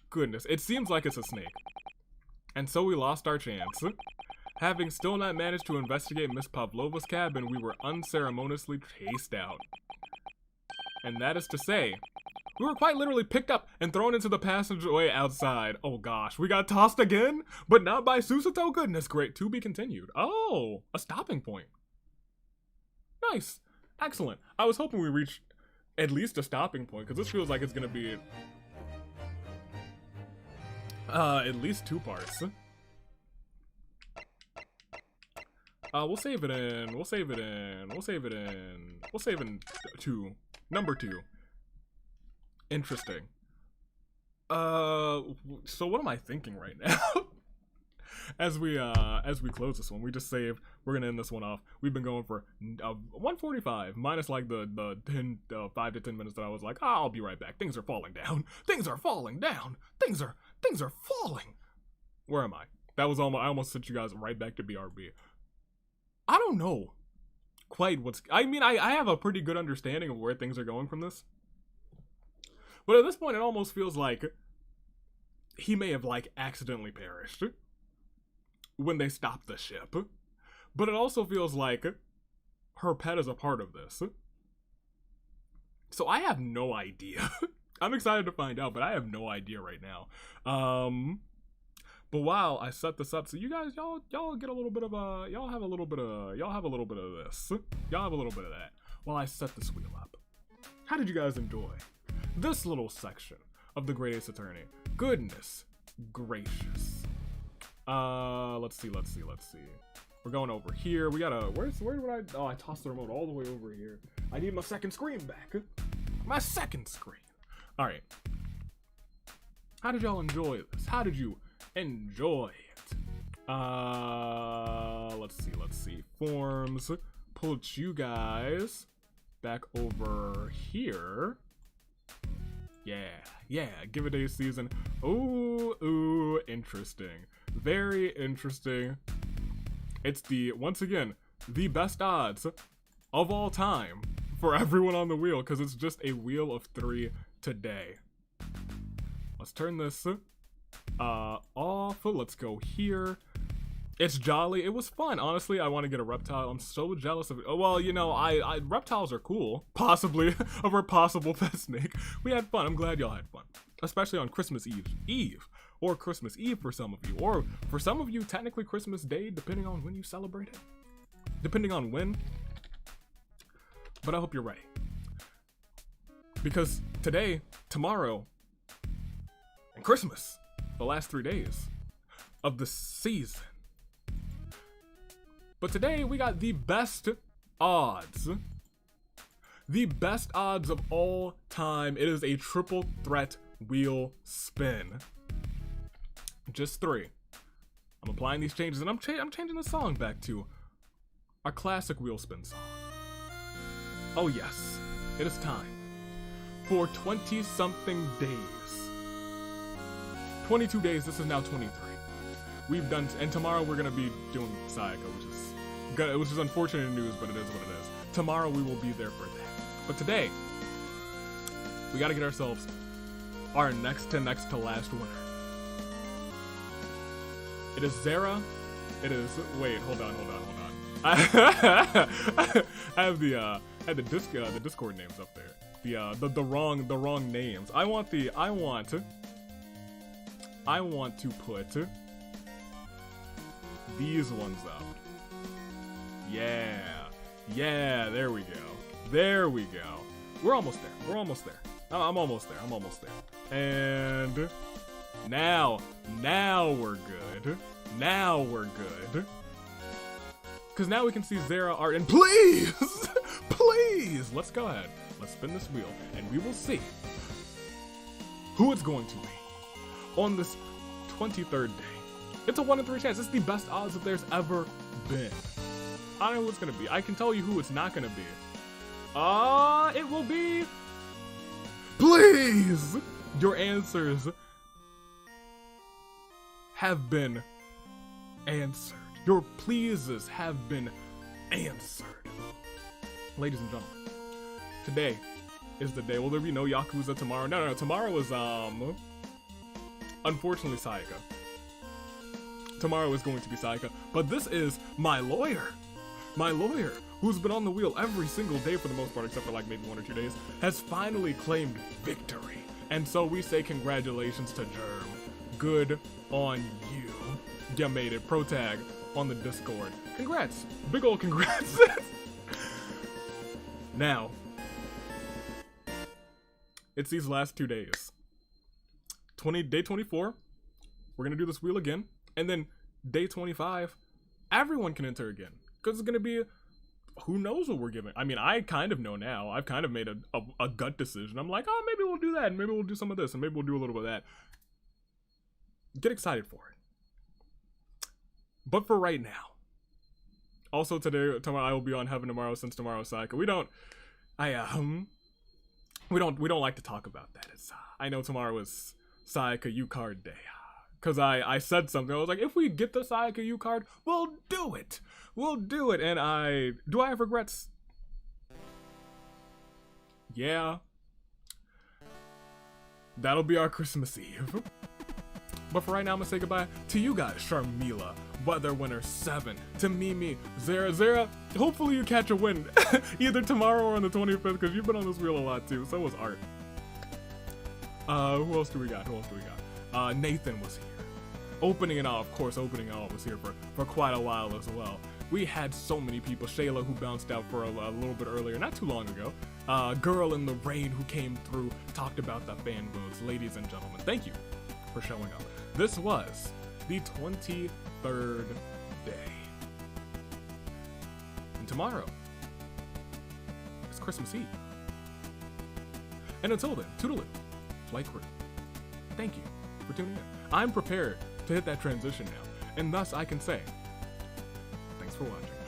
Goodness, it seems like it's a snake. And so we lost our chance. Having still not managed to investigate Miss Pavlova's cabin, we were unceremoniously chased out. And that is to say, we were quite literally picked up and thrown into the passageway outside. Oh gosh, we got tossed again? But not by Susato? Goodness great, to be continued. Oh, a stopping point. Nice, excellent. I was hoping we reached at least a stopping point, because this feels like it's gonna be at least 2 parts. We'll save it in 2. Number 2. Interesting. So what am I thinking right now? as we close this one, we just saved. We're gonna end this one off. We've been going for 145 minus like the 5 to 10 minutes that I was like, oh, I'll be right back. Things are falling down. Things are falling down. Things are falling. Where am I? That was almost. I almost sent you guys right back to BRB. I don't know quite what's. I mean, I have a pretty good understanding of where things are going from this. But at this point, it almost feels like he may have, like, accidentally perished when they stopped the ship. But it also feels like her pet is a part of this. So I have no idea. I'm excited to find out, but I have no idea right now. But while I set this up, so you guys, y'all get a little bit of y'all have a little bit of this. Y'all have a little bit of that while I set this wheel up. How did you guys enjoy this little section of the Great Ace Attorney? Goodness gracious. Let's see. We're going over here. We gotta, where would I, oh, I tossed the remote all the way over here. I need my second screen back. My second screen. All right. How did y'all enjoy this? How did you enjoy it? Let's see. Forms. Put you guys back over here. Yeah, give it a season. Ooh, interesting. Very interesting. It's once again, the best odds of all time for everyone on the wheel, because it's just a wheel of 3 today. Let's turn this off. Let's go here. It's jolly. It was fun. Honestly, I want to get a reptile. I'm so jealous of it. Oh, well, you know, reptiles are cool. Possibly. Of our possible pet snake. We had fun. I'm glad y'all had fun. Especially on Christmas Eve. Or Christmas Eve for some of you. Or for some of you, technically Christmas Day, depending on when you celebrate it. Depending on when. But I hope you're ready. Because today, tomorrow, and Christmas, the last 3 days of the season. But today we got the best odds. The best odds of all time. It is a triple threat wheel spin. Just 3. I'm applying these changes, and I'm changing the song back to our classic wheel spin song. Oh yes, it is time for 20-something days. 22 days, this is now 23. We've done, and tomorrow we're gonna be doing Sayaka, which is unfortunate news, but it is what it is. Tomorrow we will be there for that. But today, we gotta get ourselves our next to last winner. It is Zara. It is, wait, hold on. I have the Discord names up there. The wrong names. I want to put these ones up. Yeah, there we go. We're almost there. I'm almost there. And now we're good. Because now we can see Zara art, and please, let's go ahead. Let's spin this wheel, and we will see who it's going to be on this 23rd day. It's a 1 in 3 chance. It's the best odds that there's ever been. I don't know who it's gonna be. I can tell you who it's not gonna be. It will be... Please! Your answers have been answered. Your pleases have been answered. Ladies and gentlemen, today is the day. Will there be no Yakuza tomorrow? No. Tomorrow is, unfortunately, Sayaka. tomorrow is going to be Sayaka, but this is my lawyer, who's been on the wheel every single day for the most part, except for like maybe 1 or 2 days, has finally claimed victory. And so we say congratulations to Germ. Good on you. You made it. Pro tag on the Discord. Congrats. Big ol' congrats. Now, it's these last 2 days. Day 24, we're gonna do this wheel again. And then day 25, everyone can enter again. Because it's gonna be, who knows what we're giving. I mean, I kind of know now. I've kind of made a gut decision. I'm like, oh, maybe we'll do that, and maybe we'll do some of this, and maybe we'll do a little bit of that. Get excited for it. But for right now, also tomorrow I will be on Heaven tomorrow, since tomorrow is Sayaka. We don't like to talk about that. It's I know tomorrow is Sayaka U-Card Day. Because I said something. I was like, if we get the Sayaka U-Card, we'll do it. We'll do it. And do I have regrets? Yeah. That'll be our Christmas Eve. But for right now, I'm gonna say goodbye to you guys. Sharmila, Weather Winner 7, to Mimi, Zara, hopefully you catch a win either tomorrow or on the 25th, because you've been on this wheel a lot too. So was Art. Who else do we got? Nathan was here. Opening it all, of course, was here for quite a while as well. We had so many people. Shayla, who bounced out for a little bit earlier, not too long ago. Girl in the Rain, who came through, talked about the fan votes. Ladies and gentlemen, thank you for showing up. This was the 23rd day. And tomorrow is Christmas Eve. And until then, toodaloo, like crew. Thank you for tuning in. I'm prepared to hit that transition now, and thus I can say, thanks for watching.